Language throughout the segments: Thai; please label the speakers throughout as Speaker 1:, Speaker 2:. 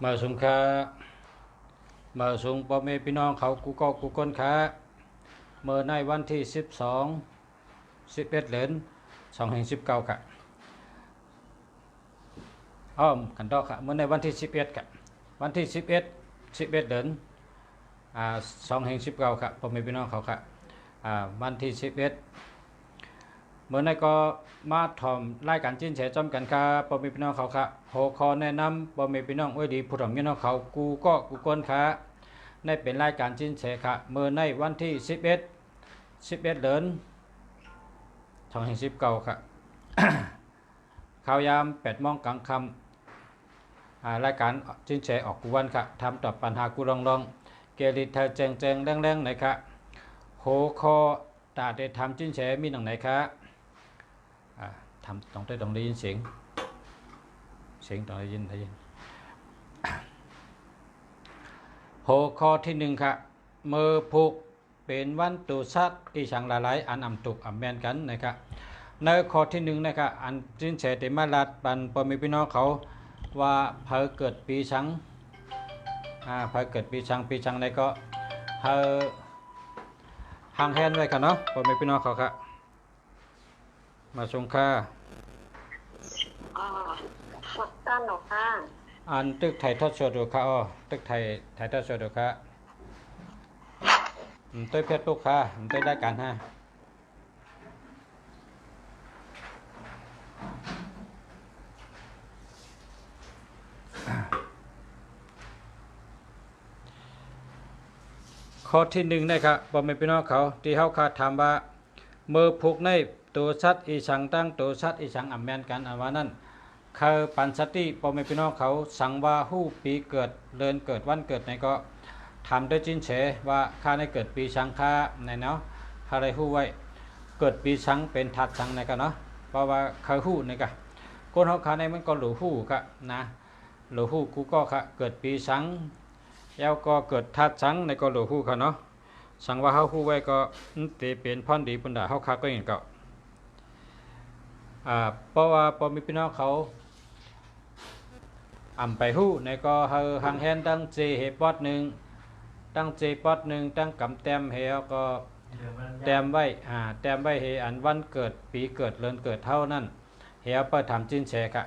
Speaker 1: มาสุงค้ามาสุงพ่อแม่พี่น้องเขากูก็กูก้นค้าเมื่อในวันที่11 เดือน2019ค่ะอ้อมกันดอกค่ะเมื่อในวันที่11ค่ะวันที่11เดือน2019ค่ะพ่อแม่พี่น้องเขาค่ะวันที่11เมื่อในก็มาถ่อมรายการจิ้นแฉจอมกันค่ะพ่อแม่พี่น้องเขาค่ะหัวข้อแนะนำพ่อแม่พี่น้องไว้ดีผู้ถ่อมพี่น้องเขากูก็กูก้นค่ะในเป็นรายการจิ้นแฉค่ะเมื่อในวันที่11 เดือน2019ค่ะ ข่าวยาม8 โมงกลางค่ำรายการจิ้นแฉออกกูวันค่ะทำตอบปัญหากูลองเกลิเธอแจงแรงๆหน่อยค่ะหัวข้อตาได้ทำจิ้นแฉมีหนังไหนคะทำต้องได้ยินเสียงต้องได้ยินหัวข้อที่1ค่ะมือผูกเป็นวันตุสัตอีช่างหลายอันอ่ำตุกอ่ำแมนกันนะครับในข้อที่1นะครับอันจินเฉติมาลัดปันปมีพี่น้องเขาว่าเผอเกิดปีชังเผอเกิดปีชังในก็เผอห่างแหนไว้ค่ะเนาะปมีพี่น้องเขาค่ะมาชงค่า
Speaker 2: สดตั้นหรอค่ะ
Speaker 1: อันตึกไทยทอดสดดูค่ะตึกไทยทอดสดดูค่ะต้วยเพชรลูกค่ะต้วยได้กันฮะข้อที่1นะครับพ่อแม่พี่น้องเขาที่เขาคาถามว่าเมื่อผูกในตัวชัดอีสังตั้งตัวชัดอีสังอ่ำแมนกันอันว่านั้นคือปันสติพ่อแม่พี่น้องเขาสังว่าหู้ปีเกิดเดือนเกิดวันเกิดในก็ทำด้วยจินเฉว่าข้าในเกิดปีชังข้าในเนาะข้าได้หู้ไว้เกิดปีชังเป็นทัดชังในก็เนาะเพราะว่าเขาหู้ในก็คนเขาข้าในมันก็หลูหู้ก็นะหลูหู้กูก็ค่ะเกิดปีชังแล้วก็เกิดทัดชังในก็หลูหู้ค่ะเนาะสังว่าเขาหู้ไว้ก็ตีเป็นพรดีปุ่นด่าเขาข้าก็อย่างก็เพราะว่าพอมีพี่น้องเขาอ่ำไปหู้ในก็เฮาหางแฮนตั้งเจเหปอดหนึ่งตั้งเจปอดหนึ่งตั้งกำแต้มเฮาก็แต้มไว้เฮอันวันเกิดปีเกิดเดือนเกิดเท่านั้นเฮาเปิดทำจิ้นแฉกะ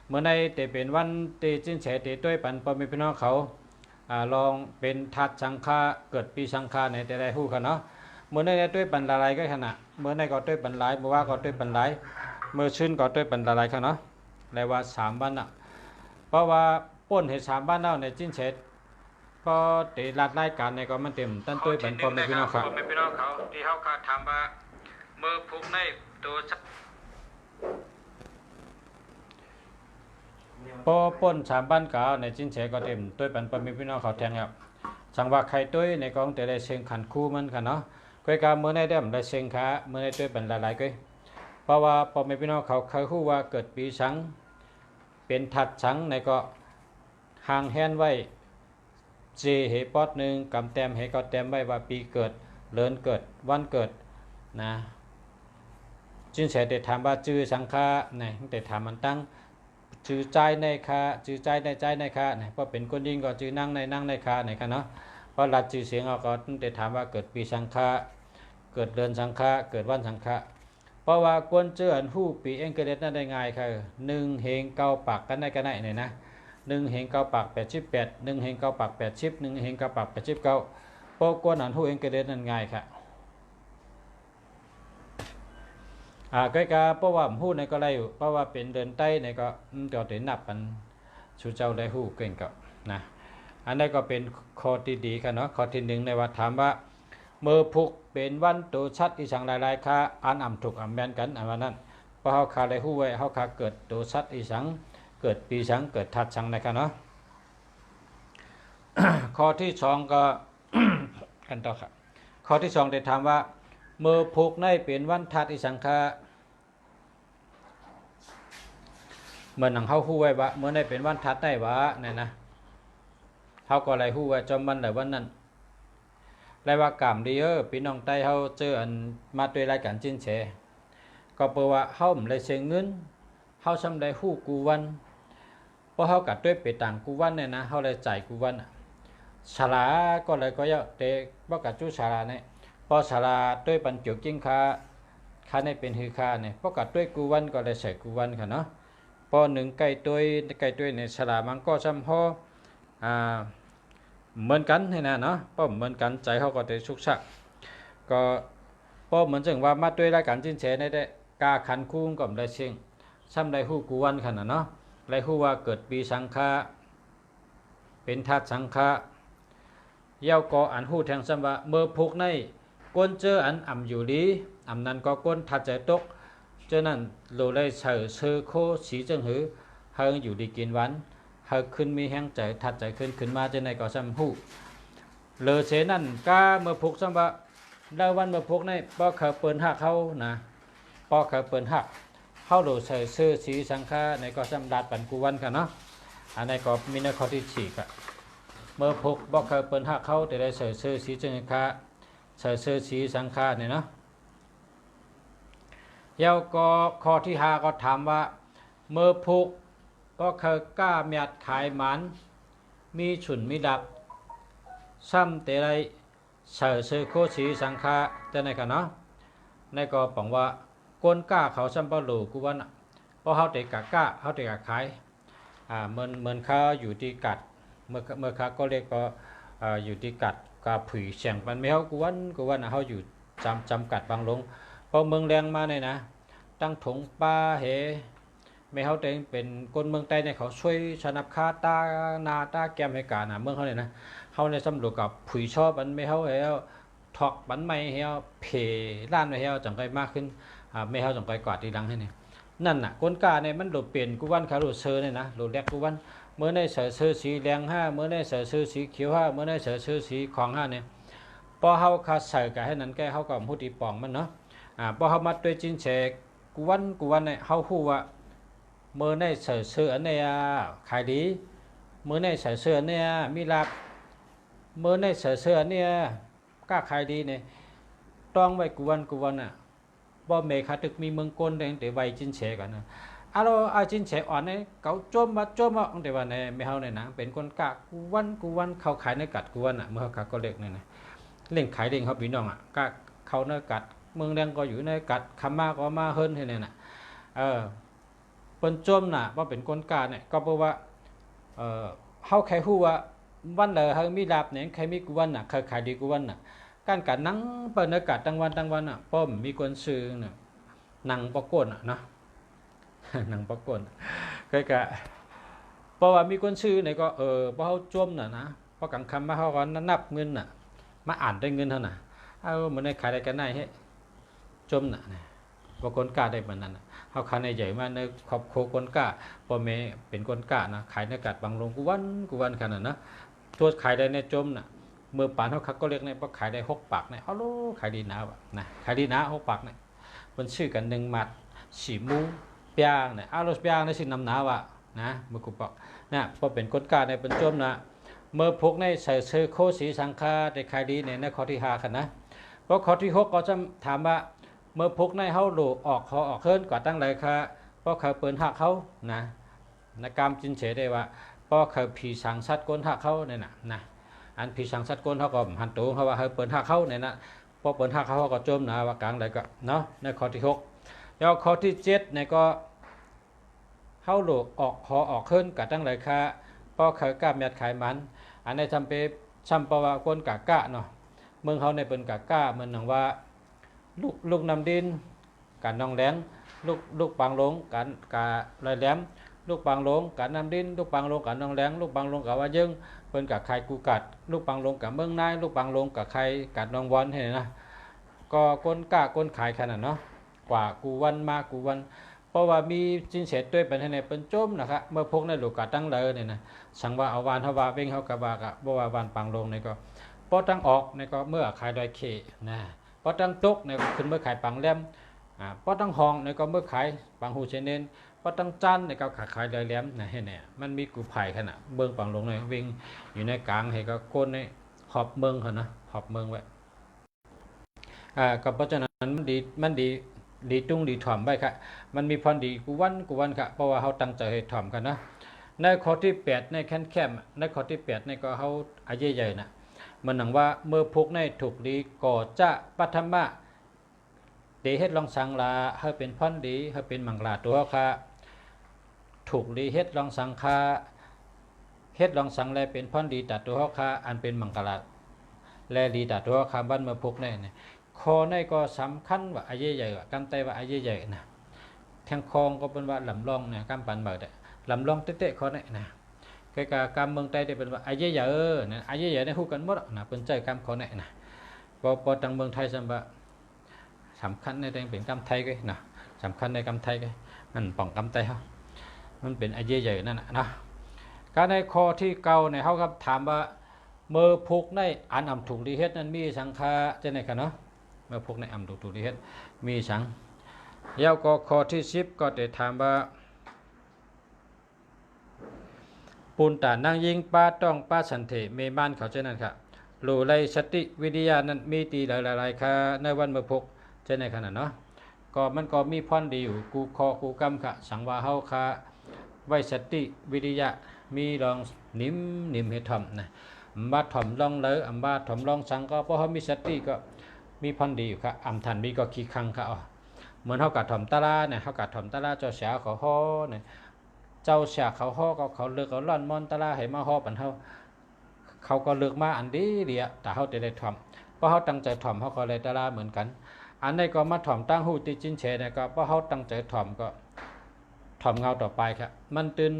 Speaker 1: เมื่อในแต่เป็นวันเตจิ้นแฉเตด้วยปันพอมีพี่น้องเขาลองเป็นทัดสังฆาเกิดปีสังฆาในแต่ได้หู้กันเนาะเมื่อในด้วยปันละลายก็ขณะเมื่อในก็ด้วยปันหลายเมื่อว่าก็ด้วยปันหลายเมื่อชื่นก็ด้วยปันละลายค่ะเนาะเลยว่า3 วันเพราะว่าป้นเหตุ3 บ้านเน่าในจิ้นเฉดก็ตีรัดรายการในก็มันเต็มตั้งตัวเป็นพ่อแม่พี่น้องครับพ่อแม่พี่น้องเขาที่เขาขาดถามว่าเมื่อผูกในตัวพอป้น3 บ้านเก่าในจิ้นเฉดก็เต็มตัวเป็นพ่อแม่พี่น้องเขาแทงครับสังว่าใครตัวในกองแต่ได้เชิงขันคู่มันค่ะเนาะก้อยการเมื่อในเดิมได้เชิงขาเมื่อในตัวเป็นหลายๆก้อยเพราะว่าพ่อแม่พี่น้องเขาเคยคู่ว่าเกิดปีชังเป็นทัดชังในก็ห่างแหนไว้เจเหปอดหนึ่งกำแต้มเหก็แต้มไว้ว่าปีเกิดเดือนเกิดวันเกิดนะจินเสด็จถามว่าจื้อสังฆาเนี่ยแต่ถามมันตั้งจื้อใจในคาจื้อใจในใจในคาเนี่ยเพราะเป็นคนยิงก็จื้อนั่งในคาเนี่ยค่ะเนาะเพราะหลัดจื้อเสียงเอาก็แต่ถามว่าเกิดปีสังฆาเกิดเดือนสังฆาเกิดวันสังฆาเพราะว่ากวนเจืออันหู้ปีเองเกิดนั่นได้ง่ายค่ะ1 เหงเกาปากกันได้กันได้เนี่ยนะ1 เหงเกาปาก88 1 เหงเกาปาก80 1 เหงเกาปาก89เพราะกวนอันหู้เองเกิดนั่นง่ายค่ะก็กะเพราะว่าหู้ในก็ได้อยู่เพราะว่าเป็นเดินใต้ในก็จะได้นับมันชูเจ้าได้หู้เก่งกับนะอันนี้ก็เป็นข้อที่ดีค่ะเนาะข้อที่1ในว่าถามว่าเมื่อพุกเป็นวันตัวชัดอีสังหลายๆค่ะอันอ่ำถูกอ่ำแมนกันอันว่านั้นเพราะเขาขาได้หู้ไว้เขาขาเกิดตัวชัดอีสังเกิดปีสังเกิดทัดสังนะครับเนาะ ข้อที่2ก็กันต่อครับข้อที่2ได้ถามว่าเมื่อพุกในเป็นวันทัดอีสังค่ะเมื่อหนังเขาหู้ไว้ว่าเมื่อในเป็นวันทัดได้ว่าเนี่ยนะเขาก็อะไรหู้ไว้จอมวันแต่วันนั้นไรว่ากรรมดีพี่น้องใต้เขาเจออันมาด้วยรายการจิ้นเฉก็เปว่าเขาไม่ได้เสียเงินเขาซ้ำได้หู้กูวันเพ ราะเฮากัดด้วยไปต่างกูวันเนี่ยนะเฮาเลยจ่ายกูวันฉลาก็เลยก็เยอะเตบ่กัดจู้ฉลาเนี่ยพอฉลาด้วยปันเกี่ยวกิ้งค่าในเป็นฮือค่าเนี่ยเพราะกัดด้วยกูวันก็เลยใส่กูวันค่ะเนาะพอหนึ่งไก่ตัวในฉลามันก็ซ้ำพอเหมือนกันนี่นะเนาะเพราะเหมือนกันใจเฮาก็ได้สุขสักก็เพราะเหมือนจังว่ามาด้วยรายการจินแฉในได้กาขันคู่ก็ได้เชิงซ้ำได้ฮู้กูวันค่ะเนาะได้ฮู้ว่าเกิดปีสังขะเป็นธาตุสังขะเย้าก็อันฮู้แทงซ้ำว่าเมื่อพุกในก้นเจออันอ่ำอยู่ลีอ่ำนั้นก็ก้นทัดใจตกเจอนั้นโลเลยเสือโคสีจังหือเฮงอยู่ดีกินวันเฮงขึ้นมีแห้งใจทัดใจขึ้นมาจะในก็ซ้ำฮู้เลอเสนั่นกาเมื่อพุกซ้ำว่าดาวันเมื่อพุกในป้อเขาเปิ้นหักเขานะป้อเขาเปิ้นหักเข้าโลใส่เสื้อสีสังขะในก็ซ้ำดาดปันกูวันค่ะเนาะอันในก็มีในข้อที่ฉีกเมื่อพุกป้อเขาเปิ้นหักเขาแต่ได้ใส่เสื้อสีจังคะใส่เสื้อสีสังขารเนี่ยเนาะเย้าก็ข้อที่5ก็ถามว่าเมื่อพุกก็เคยกล้าเมียดขายหมันมีฉุนมีดับซ้ำแต่ไรใส่เสื้อโคสีสังขารจะไหนกันเนาะในก็บอกว่าก้นกล้าเขาซ้ำปลูกูวันเพราะเขาเตะกะกล้าเขาเตะกะขายเหมือนเขาอยู่ที่กัดเมื่อเขาก็เรียกก็อยู่ที่กัดกาผุยเสียงมันไม่เขากูวันเขาอยู่จำกัดบางลงพอเมืองแรงมาเนี่ยนะตั้งถงปลาเหไม่เขาเต็งเป็นคนเมืองใต้เนี่ยเขาช่วยชนับคาตานาตาแกมให้การเมืองเขาเนี่ยนะเขาในสำรวจกับผุยชอบมันไม่เขาเหวถอกบันไม่เหวเพล้านไม่เหวจังไกมากขึ้นไม่เขาจังไกกวาดทีหลังให้เนี่ยนั่นน่ะก้นกาเนี่ยมันหลุดเปลี่ยนกูวันขาหลุดเซอร์เนี่ยนะหลุดแรกกูวันเมื่อได้ใส่เสื้อสีแดง5เมื่อได้ใส่เสื้อสีเขียว5เมื่อได้ใส่เสื้อสีของ5เนี่ยพอเขาคาใส่กันให้นั้นแกเขาก็พูดตีปองมันเนาะพอเขามาด้วยจินเชกูวันเนี่ยเขาพูดว่าเมื่อได้ใส่เสื้ออันเนี่ยขายดีเมื่อได้ใส่เสื้อเนี่ยมีลาบเมื่อได้ใส่เสื้อเนี่ยกล้าขายดีเนี่ยต้องไว้กูวันอ่ะบ่เมฆาตึกมีเมืองก้นแดงแต่ไว้จินเชกันนะอาจินเฉอ่อนเนี่ยเขาโจมมาตั้งแต่วันเนี่ยไม่เฮาเนี่ยนะเป็นคนกะกูวันเขาขายในกัดกูวันอ่ะเมื่อเขาก็เล็กเนี่ยนะเล่งขายเล่งเขาพี่น้องอ่ะกะเขาในกัดเมืองแดงก็อยู่ในกัดคำมาก็มาเฮิรนให้เนี่ยนะเปิ้นโจมน่ะว่าเป็นคนกะเนี่ยก็เพราะว่าเฮาใครฮู้ว่าวันเลยเฮามีลาบเนี่ยใครมีกูวันน่ะขายดีกูวันน่ะการกัดนังเปิ้นในกัดตั้งวันอ่ะป้อมมีคนซื้อเนี่ยนังปะก้นอ่ะเนาะหนังปรากฏก็กะเพราะว่ามีคนชื่อเนี่ยก็เพราะเขาจมน่ะนะเพราะกลางคำมาเขาก็นับเงินน่ะมาอ่านได้เงินเท่าน่ะเหมือนในขายได้กันได้เฮ้จมน่ะบางคนกล้าได้เหมือนนั้นเขาขายในใหญ่มาในครอบครัวคนกล้าพ่อแม่เป็นคนกล้านะขายในกัดบางลงกูวันขนาดนะตัวขายได้ในจมน่ะเมื่อป่านเขาก็เรียกในเพราะขายได้6 ปากเนี่ยเอาลูกขายดีนะวะนะขายดีนะ6 ปากเนี่ยมันชื่อกัน1 มัด4 มูเปียงเนี่ยรถเปียงในสินำหนาวะนะมือกุปอกเนี่ยพอเป็นก้นกาในเป็นจมนะเมื่อพกในใส่เสื้อโคสีสังฆาได้ขายดีในข้อที่5กันนะเพราะข้อที่6ก็จะถามว่าเมื่อพกในเขาโหลออกเขาออกเคลื่อนกว่าตั้งไรค่ะเพราะเขาเปิดหักเขานะในกรรมจินเฉยได้ว่าเพราะเขาผีสังสัตว์ก้นหักเขาเนี่ยนะอันผีสังสัตว์ก้นเขาก็หันตัวเขาว่าเขาเปิดหักเขาเนี่ยนะพอเปิดหักเขาก็จมนะว่ากลางไรก็เนาะในข้อที่6แล้วข้อที่7เนี่ยก็เข้าโหลออกคอออกขึ้นกับตั้งไรค่ะเพราะเขากล้าเมียดขายมันอันในทำไปซ้ำประวัติคนกะกะเนาะเมืองเขาในเป็นกะกะเหมือนหนังว่าลูกนำดินการนองแหลงลูกปางลงการกะลอยแหลมลูกปางลงการนำดินลูกปางลงการนองแหลงลูกปางลงกับว่ายึงเป็นกะใครกูกัดลูกปางลงกับเมืองนายลูกปางลงกับใครกัดนองวอนเห็นนะก็ก้นกะก้นขายขนาดเนาะกว่ากูวันมากูวันเพราะว่ามีจินเสร็จด้วยเป็นในเป็นจมนะครับเมื่อพกในลูกกาตั้งเลยเนี่ยนะสังว่าเอาวานทว่าเว้งเขากะบากะบ่ว่าวานปังลงเนี่ยก็พอตั้งออกเนี่ยก็เมื่อขายดอยเคนะพอตั้งตกเนี่ยขึ้นเมื่อขายปังแหลมพอตั้งห้องเนี่ยก็เมื่อขายปังหูเชนเนนพอตั้งจันเนี่ยก็ขายดอยแหลมนะเห็นเนี่ยมันมีกูไผ่ขนาดเบื้องปังลงเนี่ยวิ่งอยู่ในกลางให้ก็ก้นในขอบเมืองเขานะขอบเมืองไว้ก็เพราะฉะนั้นมันดีตุ้งดีถ่อมไว้ครับมันมีพรดีกูวันค่ะเพราะว่าเขาตั้งใจให้ถ่อมกันนะ ในข้อที่8ในแคมในข้อที่8ในก็เฮาอาเยใหญ่น่ะมันหนังว่าเมื่อพุกในถูกดีก็จะปัทมะเดเฮ็ดลองสังลาเฮาเป็นพรดีเฮาเป็นมังลาตัวค่ะถูกดีเฮ็ดลองสังคาเฮ็ดลองสังแลเป็นพรดีตัดตัวค่ะอันเป็นมังกลาแลดีตัดตัวค่ะบ้านเมื่อพุกในข้อในก็สำคัญว่าอาเยใหญ่กำไตว่าอาเยใหญ่นะแทงคองก็เป็นว่าลำลองเนี่ยกำปันเบิดลำลองเตะๆข้อนี้นะใกล้กับกำเมืองใต้ได้เป็นว่าอาเยใหญ่เนี่ยอาเยใหญ่ได้ฮู้กันหมดนะเป็นใจกำข้อนี้นะพอทางเมืองไทยสำคัญในแดงเป็นกำไทยก็นะสำคัญในกำไทยก็มันป้องกำไตเขามันเป็นอาเยใหญ่นั่นนะการในข้อที่เก่าในเขาครับถามว่าเมื่อพุกในอันอำถูกดีเฮ็ดนั้นมีสังฆาจะไหนกันเนาะเมื่อพุกในอำถูกดีเฮ็ดมีสังเย้าก็ข้อที่10ก็ได้ถามว่าปูนตานั่งยิงป้าต้องป้าสันเถเมมานเขาเช่นนั้นครับหลูไรสติวิทยานั้นมีตีหลายๆค่ะในวันเมื่อพุกเช่นในขณะเนาะก็มันก็มีพรดีอยู่กูคอกูกำค่ะสังวาเฮาค่ะไว้สติวิทยามีลองนิ่มให้ทำนะบาถ่อมลองเลยบาถ่อมลองสังก็เพราะเขามีสติก็มีพรดีอยู่ครับทันมีก็ขี้คังค่ะเหมือนเขากัดถ่อมตาลาเนี่ยเขากัดถ่อมตาลาเจ้าเสียเขาฮ้อเนี่ยเจ้าเสียเขาฮ้อก็เขาเลือกเขาล่อนมอนตาลาให้มาฮ้อปันเขาก็เลือกมาอันดีเดียแต่เขาจะได้ถ่อมเพราะเขาตั้งใจถ่อมเขาก็เลยตาลาเหมือนกันอันนี้ก็มาถ่อมตั้งหูติจินเฉเนี่ยก็เพราะเขาตั้งใจถ่อมก็ถ่อมเงาต่อไปครับมันตื่น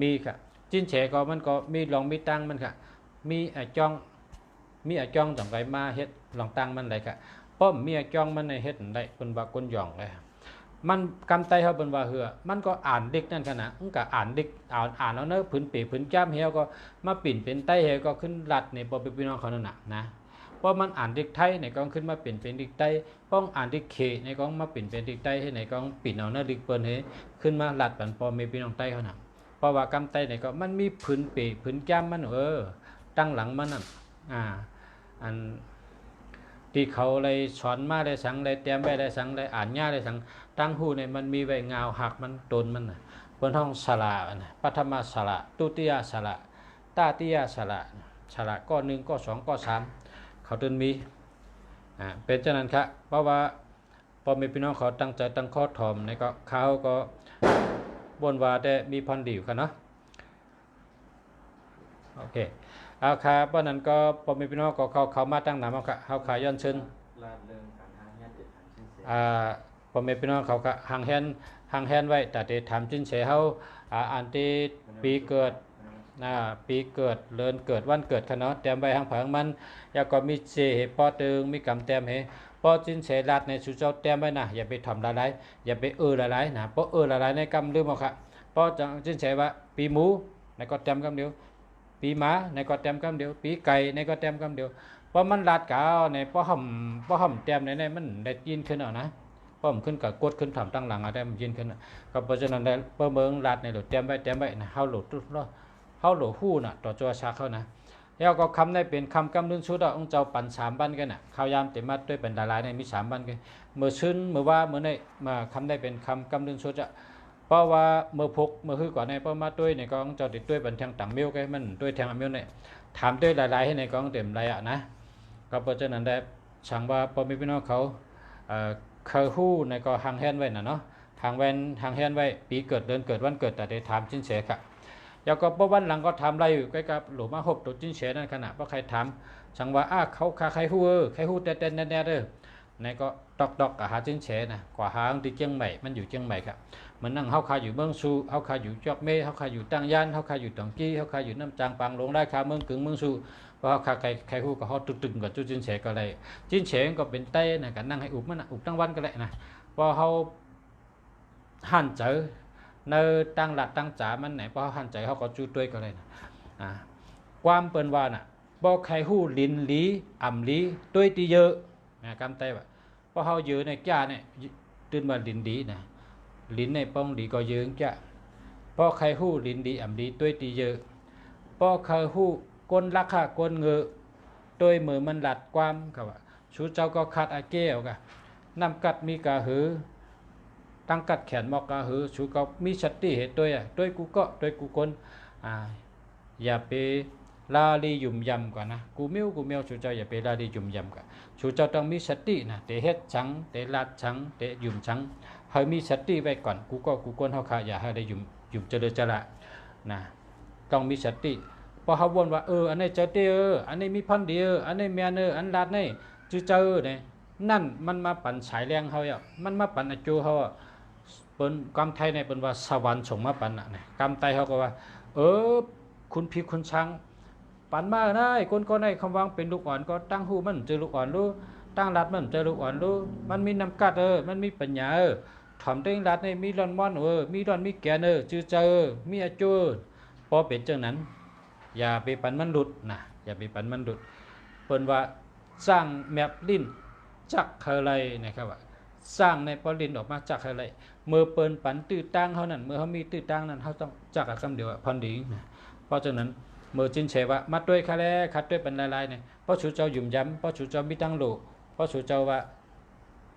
Speaker 1: มีค่ะจินเฉก็มันก็มีลองมีตั้งมันค่ะมีจ้องต้องไปมาเฮ็ดลองตั้งมันเลยค่ะป้อมมีจ้องมันในเฮ็ดได้เป็นว่าก้นหย่องเลยมันกำไตเขาเป็นว่าเหือมันก็อ่านดิกนั่นขนาดมันก็อ่านดิกอ่านแล้วเนอะผืนปีผืนจ้ำเหี่ยวก็มาปิ่นเป็นไตเหี่ยวก็ขึ้นรัดในปอปีน้องเขานั่นนะเพราะมันอ่านดิกไทยในกองขึ้นมาปิ่นเป็นดิกไตป้องอ่านดิกเคในกองมาปิ่นเป็นดิกไตให้ในกองปิ่นเอาเนื้อดิกเปิ้นให้ขึ้นมารัดปันปอมีปีน้องไตเขาน่ะเพราะว่ากำไตในก็มันมีผืนปีผืนจ้ำมันตั้งหลังมันนั่นอันที่เขาเลยสอนมาเลยสังเลยเตรียมไว้เลยสังเลยอ่านย่าเลยสังตั้งหูเนี่ยมันมีไว้เงาหักมันตนมันนะบนห้องสละปัทมาสละตุติยสละตาติยสละก้อ1ก้อ2ก้อ3เขาตื่นมีเป็นเช่นนั้นครับเพราะว่าพอมีพี่น้องเขาตั้งใจตั้งข้อถ่อมในก็เขาก็บนว่าได้มีพันดีอยู่กันเนาะโอเคเอาครับเพราะนั้นก็พอมีพี่น้องก็เขามาตั้งนามเขาขายย้อนเชิญพอมีพี่น้องเขาห่างแฮนไว้แต่ที่ทำจินเฉเฮาอันที่ปีเกิดปีเกิดเลินเกิดวันเกิดขนาดเตรียมไว้ห่างผังมันแล้วก็มีเจปอตึงมีกำเตรียมให้พอจินเฉรัดในสุเจ้าเตรียมไว้นะอย่าไปทำละลายอย่าไปละลายนะเพราะละลายในกำลืมเอาค่ะเพราะจินเฉว่าปีหมูในก็เตรียมกำเดียวปีหมาในก็เตรียมกำเดียวปีไก่ในก็เตรียมกำเดียวเพราะมันลาดกาวในเพราะห่ำเตรียมในมันได้ยินขึ้นเอานะเพราะมันขึ้นกับกดขึ้นทำตั้งหลังอะไรมันยินขึ้นก็เพราะฉะนั้นได้เพิ่มเมืองลาดในหลุดเตรียมไว้นะเฮาหลุดเขาหลวหู้น่ะต่อจัวชาเขานะแล้วก็คำได้เป็นคำกำลึงชุดองเจ้าปั่น3 บันกันน่ะข้าวยามเต็มมัดด้วยเป็นดาราในมี3 บันกันเมื่อชื้นเมื่อว่าเมื่อในมาคำได้เป็นคำกำลึงชุดเพราะว่าเมื่อพกเมื่อคือก่อนในเพราะมาด้วยในกองเจ้าติดด้วยเป็นแทงต่างเมียวกันมันด้วยแทงเมียวเนี่ยถามด้วยหลายๆให้ในกองเต็มไรนะก็เพราะฉะนั้นได้ช่างว่าพอมีพี่น้องเขาเคยหู้ในก็ห่างแฮนไว้น่ะเนาะห่างแฮนไว้ปีเกิดเดือนเกิดวันเกิดแต่ได้ถามชิ้นเฉค่ะแล้วก็วันหลังก็ทำอะไรอยู่ใกล้กับหลวงมาหบตัวจิ้นเฉนั่นขณะเพราะใครถามสังว่าเขาใครหู้ใครหู้แต่แน่ในก็ดอกหาจิ้นเฉนะกว่าหาที่เชียงใหม่มันอยู่เชียงใหม่ครับมันนั่งเขาขายอยู่เมืองซูเขาขายอยู่จอกเมเขาขายอยู่ตั้งย่านเขาขายอยู่ตองกี้เขาขายอยู่น้ำจางปังลงได้คาเมืองกึ่งเมืองซูเพราะเขาใครหู้ก็เขาตึงกับจุจิ้นเฉก็เลยจิ้นเฉก็เป็นเต้นะกันนั่งให้อุบมันอุบตั้งวันก็เลยนะพอเขาหั่นเจอในตั้งหลักตั้งจ๋ามันไหนเพราะหันใจเขาก็จู้ด้วยก็เลยนะความเปิ้นว่าน่ะบ่ใครหู้ลิ้นลีอ่ำลีด้วยตีเยอะกำไตว่าเพราะเขาเยอะในจ้าเนี่ยตื่นมาลิ้นดีนะลิ้นในป้องดีก็เยอะจ้ะเพราะใครหู้ลิ้นดีอ่ำลีด้วยตีเยอะเพราะใครหู้ก้นรักค่ะก้นเงือด้วยมือมันหลัดความเขาว่าชูเจ้าก็ขาดอาเก้วกะน้ำกัดมีกะหือ ตั้งกัดแขนมอกกะหือชูก็มีสติเหตุด้วยด้วยกูก็ด้วยกูคนอย่าไปลาลียุ่มยำก่อนนะกูเมียวชูเจ้าอย่าไปลาลียุ่มยำก่อนชูเจ้าต้องมีสตินะเตเฮ็ดชังเตลาดชังเตยุ่มชังให้มีสติไว้ก่อนกูก็กูคนเฮาค่ะอย่าให้ได้ยุ่มเจริญจระนะต้องมีสติพอเฮาวนว่าอันนี้เจอเตอันนี้มีพันเดียวอันนี้แม่นอันลาดนี่จื้อเจอเนี่ยนั่นมันมาปั่นสายแรงเฮาอ่ะมันมาปั่นอาจูเฮาอ่ะเปิ้นกำไทยในเปิ้นว่าสวรรค์ส่งมาปั่นน่ะนะกำไตเฮาก็ว่าคุณพี่คุณช้างปั่นมาได้คนก็ได้คำวางเป็นลูกอ่อนก็ตั้งหูมันเจอลูกอ่อนรู้ตั้งรัดมันเจอลูกอ่อนรู้มันมีน้ำกัดมันมีปัญญาถอมตัวเองรัดนี่มีร้อนม่อนมีร้อนมีแก่นจื้อเจอมีอาจูพอเป็นจังนั้นอย่าไปปั่นมันหลุดนะอย่าไปปั่นมันหลุดเปิ้นว่าสร้างแมปลิ้นจักอะไรนะครับว่าสร้างในปลินออกมาจากอะไรเมื่อเปิ้นปันตื้อตั้งเฮานั้นเมื่อเฮามีตื้อตั้งนั้นเฮาต้องจักคำเดียวพอดีนะเพราะฉะนั้นเมื่อจินเฉว่ามาด้วยคาแลคัดด้วยเป็นลายๆเนี่ยเพราะชูเจ้ายุ่มย้ำเพราะชูเจ้ามีตั้งโลเพราะชูเจ้าว่า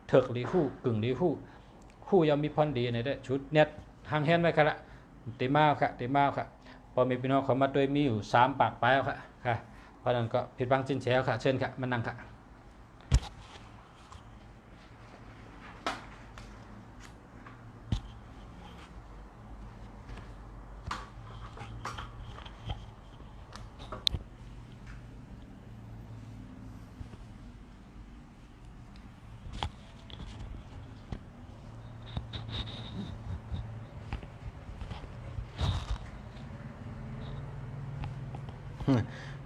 Speaker 1: เถิกหลีฮู้กึ่งหลีฮู้ยอมมีพรดีในเด้ชุดเน็ตห่างแฮนไว้ค่ะละติมาค่ะพอมีพี่น้องเขามาด้วยมีอยู่3ปากปลายค่ะเพราะนั้นก็ผิดบังจินเฉค่ะเชิญค่ะมานั่งค่ะ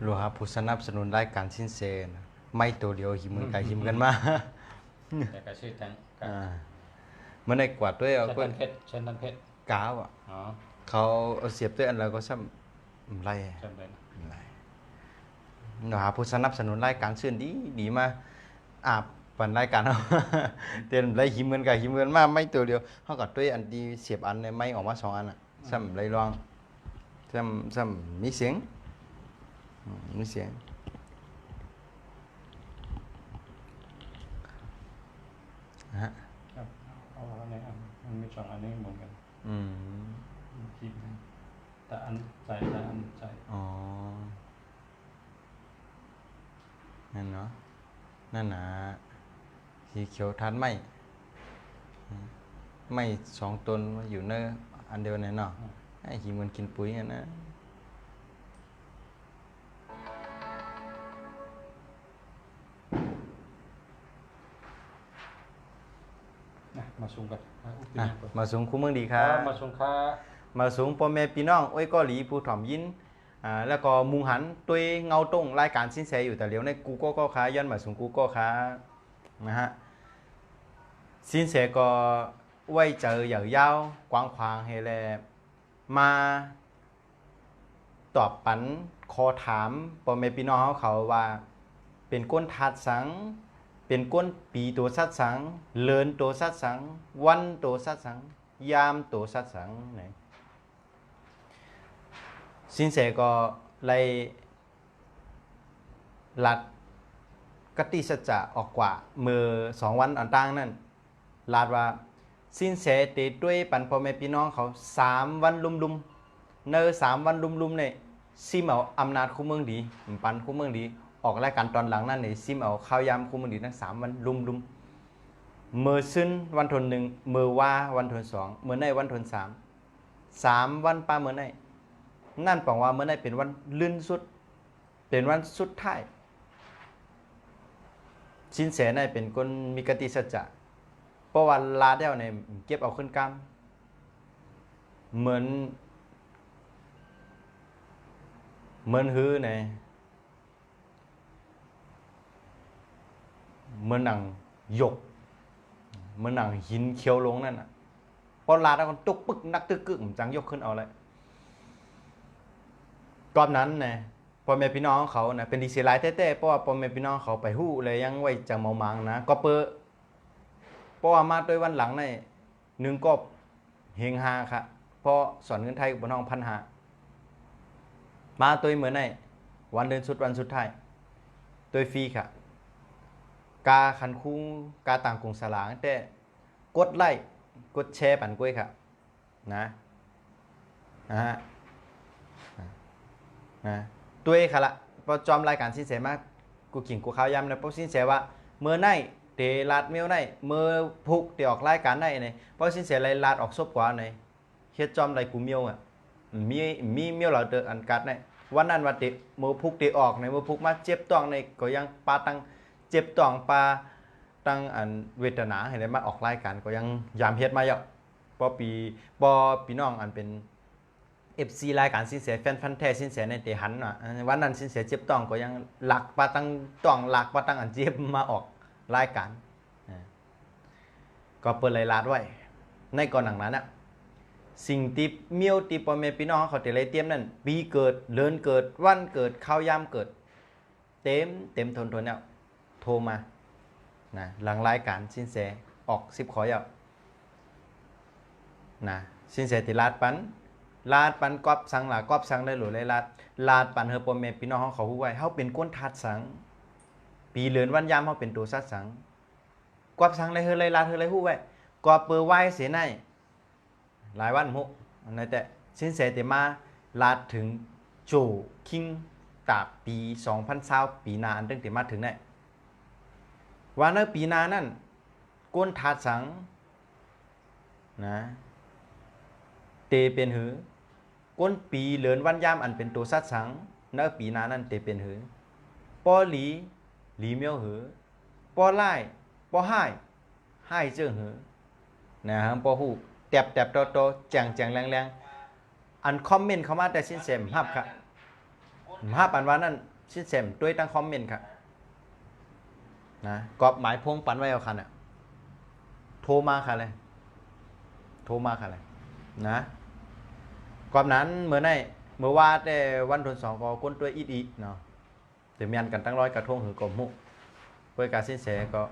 Speaker 3: หลวงครับผู้สนับสนุนรายการสินเซนะไม่ตัวเดียวหิมมือไก่หิมกันมา
Speaker 1: แต่ก็ชื่อทั้ง
Speaker 3: มันได้กวาดด้วยเอา
Speaker 1: เช่นนันเพชร
Speaker 3: กาวอ่ะ
Speaker 1: อ๋อ
Speaker 3: เขาเอาเสียบด้วยอันแล้วก็ซ้ำไร
Speaker 1: จำเป็น
Speaker 3: ไรหลวงครับผู้สนับสนุนรายการชื่นดีมาปั่นรายการเอา เตือนไรหิมกันไก่หิมกันมาไม่ตัวเดียวเขากัดด้วยอันดีเสียบอันในไม่ออกมา2 อันอ่ะซ้ำไรลองซ้ำมีเสียงฮะ
Speaker 1: ครับเอาอันนี้มันมี2อันนี้เหมือนกันคิดแต่อันใส่แต่อันใส่
Speaker 3: อ๋อนั่นเนาะนั่นนะสีเขียวทัดไม่2 ตนอยู่ในอันเดียวเนี่ยเนาะไอ้หิมมันกินปุ๋ยอ่ะนะ
Speaker 1: มาสูงกัน
Speaker 3: มาสูงคู่เมืองดีครับ
Speaker 1: มาสูงค่า
Speaker 3: มาสูงพ่อแม่พี่น้องอ้ยก็หลีผู้ถ่อมยินแล้วก็มุงหันตัวเงาตรงรายการสินแสอยู่แต่เดี๋ยวในกูก็ค้าย้อนมาสูงกูก็ค้านะฮะสินแสก็ไว้เจออย่างยาวกว้างขวางให้แลมาตอบปันคอถามพ่อแม่พี่น้องเขาว่าเป็นก้นทัดสังเป็นก้นปีตัวสัดสังเลินตัวสัดสังวันตัวสัดสังยามตัวสัดสังไหนสินแสก็เลยลัดกติสัจจะออกกว่ามือ2 วันอันต่างนั่นลาดว่าสินแสติดด้วยปันพ่อแม่พี่น้องเขา3 วันลุมๆเนอ3 วันลุมๆเนี่ยซิมเอาอำนาจคู่เมืองดีปันคู่เมืองดีออกรายการตอนหลังนั่นเนี่ยซิมเอาข้าวยามคู่เมืองดีทั้ง3 วันลุมๆมือซึ่นวันทน1มือว่าวันทน2มือในวันทน3 วันป้ามือในนั่นแปลว่าเมื่อไหร่เป็นวันลื่นสุดเป็นวันสุดท้ายสินแสในเป็นคนมีกติสัจจะเพราะวันลาเดียวในเก็บเอาขึ้นกรรมเหมือนฮือในเหมือนหนังหยกเหมือนหนังหินเคี้ยวลงนั่นน่ะพอลาแล้วมันตุกปึกนักตึกกึกจังยกขึ้นเอาเลยก่อนนั้นนะพ่อแม่พี่น้องเขานะเป็นดีเสียหลายแท้ๆเพราะว่าพ่อแม่พี่น้องเขาไปหู้เลยยังไว้จังเมามังนะก็เปเพราะว่ามาด้วยวันหลังใน1 กบเฮงฮาค่ะเพราะสอนเงินไทยกับบนห้อง1,500มาตัวเหมือนในวันเดินสุดวันสุดท้ายตัวฟรีค่ะกาขันคุ้งกาต่างกรุงสลางแต่กดไล่ กดแชร์ปันกุ้ยครับนะนะฮะนะตัวเองค่ะละพอจอมรายการสินแสมากกูกิ่งกูข้าวยำนะเพราะสินแสว่าเมื่อไหนเตลาดเมียวไหนเมื่อพุกเตออกรายการไหนเนี่ยเพราะสินแสไรลาดออกซบกว่าไหนเฮ็ดจอมไรกูเมียวอ่ะมีเมียวเหล่าเตออันกัดเนี่ยวันนั้นวันเตเมื่อพุกเตออกในเมื่อพุกมาเจ็บต้องในก็ยังปาตังเจ็บต้องปาตั้งอันเวทนาเห็นได้มาออกรายการก็ยังยามเฮ็ดมาเยอะพอปีน้องอันเป็น FC รายการสินแสแฟนพันธุ์แท้สินแสในเตหันน่ะวันนั้นสินแสเจ็บต้องก็ยังหลักปาตั้งต้องหลักปาตั้งอันเจ็บมาออกรายการก็เปิดรายลาดไว้ในก่อนหนังนั้นน่ะสิ่งที่เมียวที่พ่อแม่พี่น้องเขาเตเลยเตรียมนั่นปีเกิดเดือนเกิดวันเกิดข้าวยามเกิดเต็มทนเนี่ยโทรมานะหลังรายการสินแสออก10 ขอเยอะนะสินแสติลาดปันกอบสังหล่ะกอบสังได้หรือเลยลาดปันเฮอพ่อแม่พี่น้องเขาฮู้ไว้เฮาเป็นก้นทัดสังปีเลือนวันยามเฮาเป็นตัวสัดสังกอบสังเลยเฮอเลยลาดเฮอเลยฮู้ไว้กอบเปิดไว้เสียในหลายวันมุนั่นแต่สินแสติมาลาดถึงโจคิงตาปี2020ปีหน้าอันตึงติมาถึงได้ว่าในปีหน้านั้นก้นทัดสังนะเตเป็นหือก้นปีเหลือนวันยามอันเป็นตัวสัตว์สังเนื้อปีนานั้นเตเป็นหือปอหลีเมียวหือปอไล่ปอให้เจ้าหือนะครับปอหูแตบโตแจงแรงอันคอมเมนต์เข้ามาแต่สินแสมฮับครับฮับอันว่านั้นสินแสมด้วยตั้งคอมเมนต์ครับนะกอบหมายพงปันไว้เอาคันอ่ะโทรมาค่ะเลยนะกอบนั้นเมื่อว่าแต่วันทุน2ก็ก้นตัวอีเนาะแต่มีอันกันตั้ง100 กระทงหือกบมุกเพื่อการสิ้นแสก็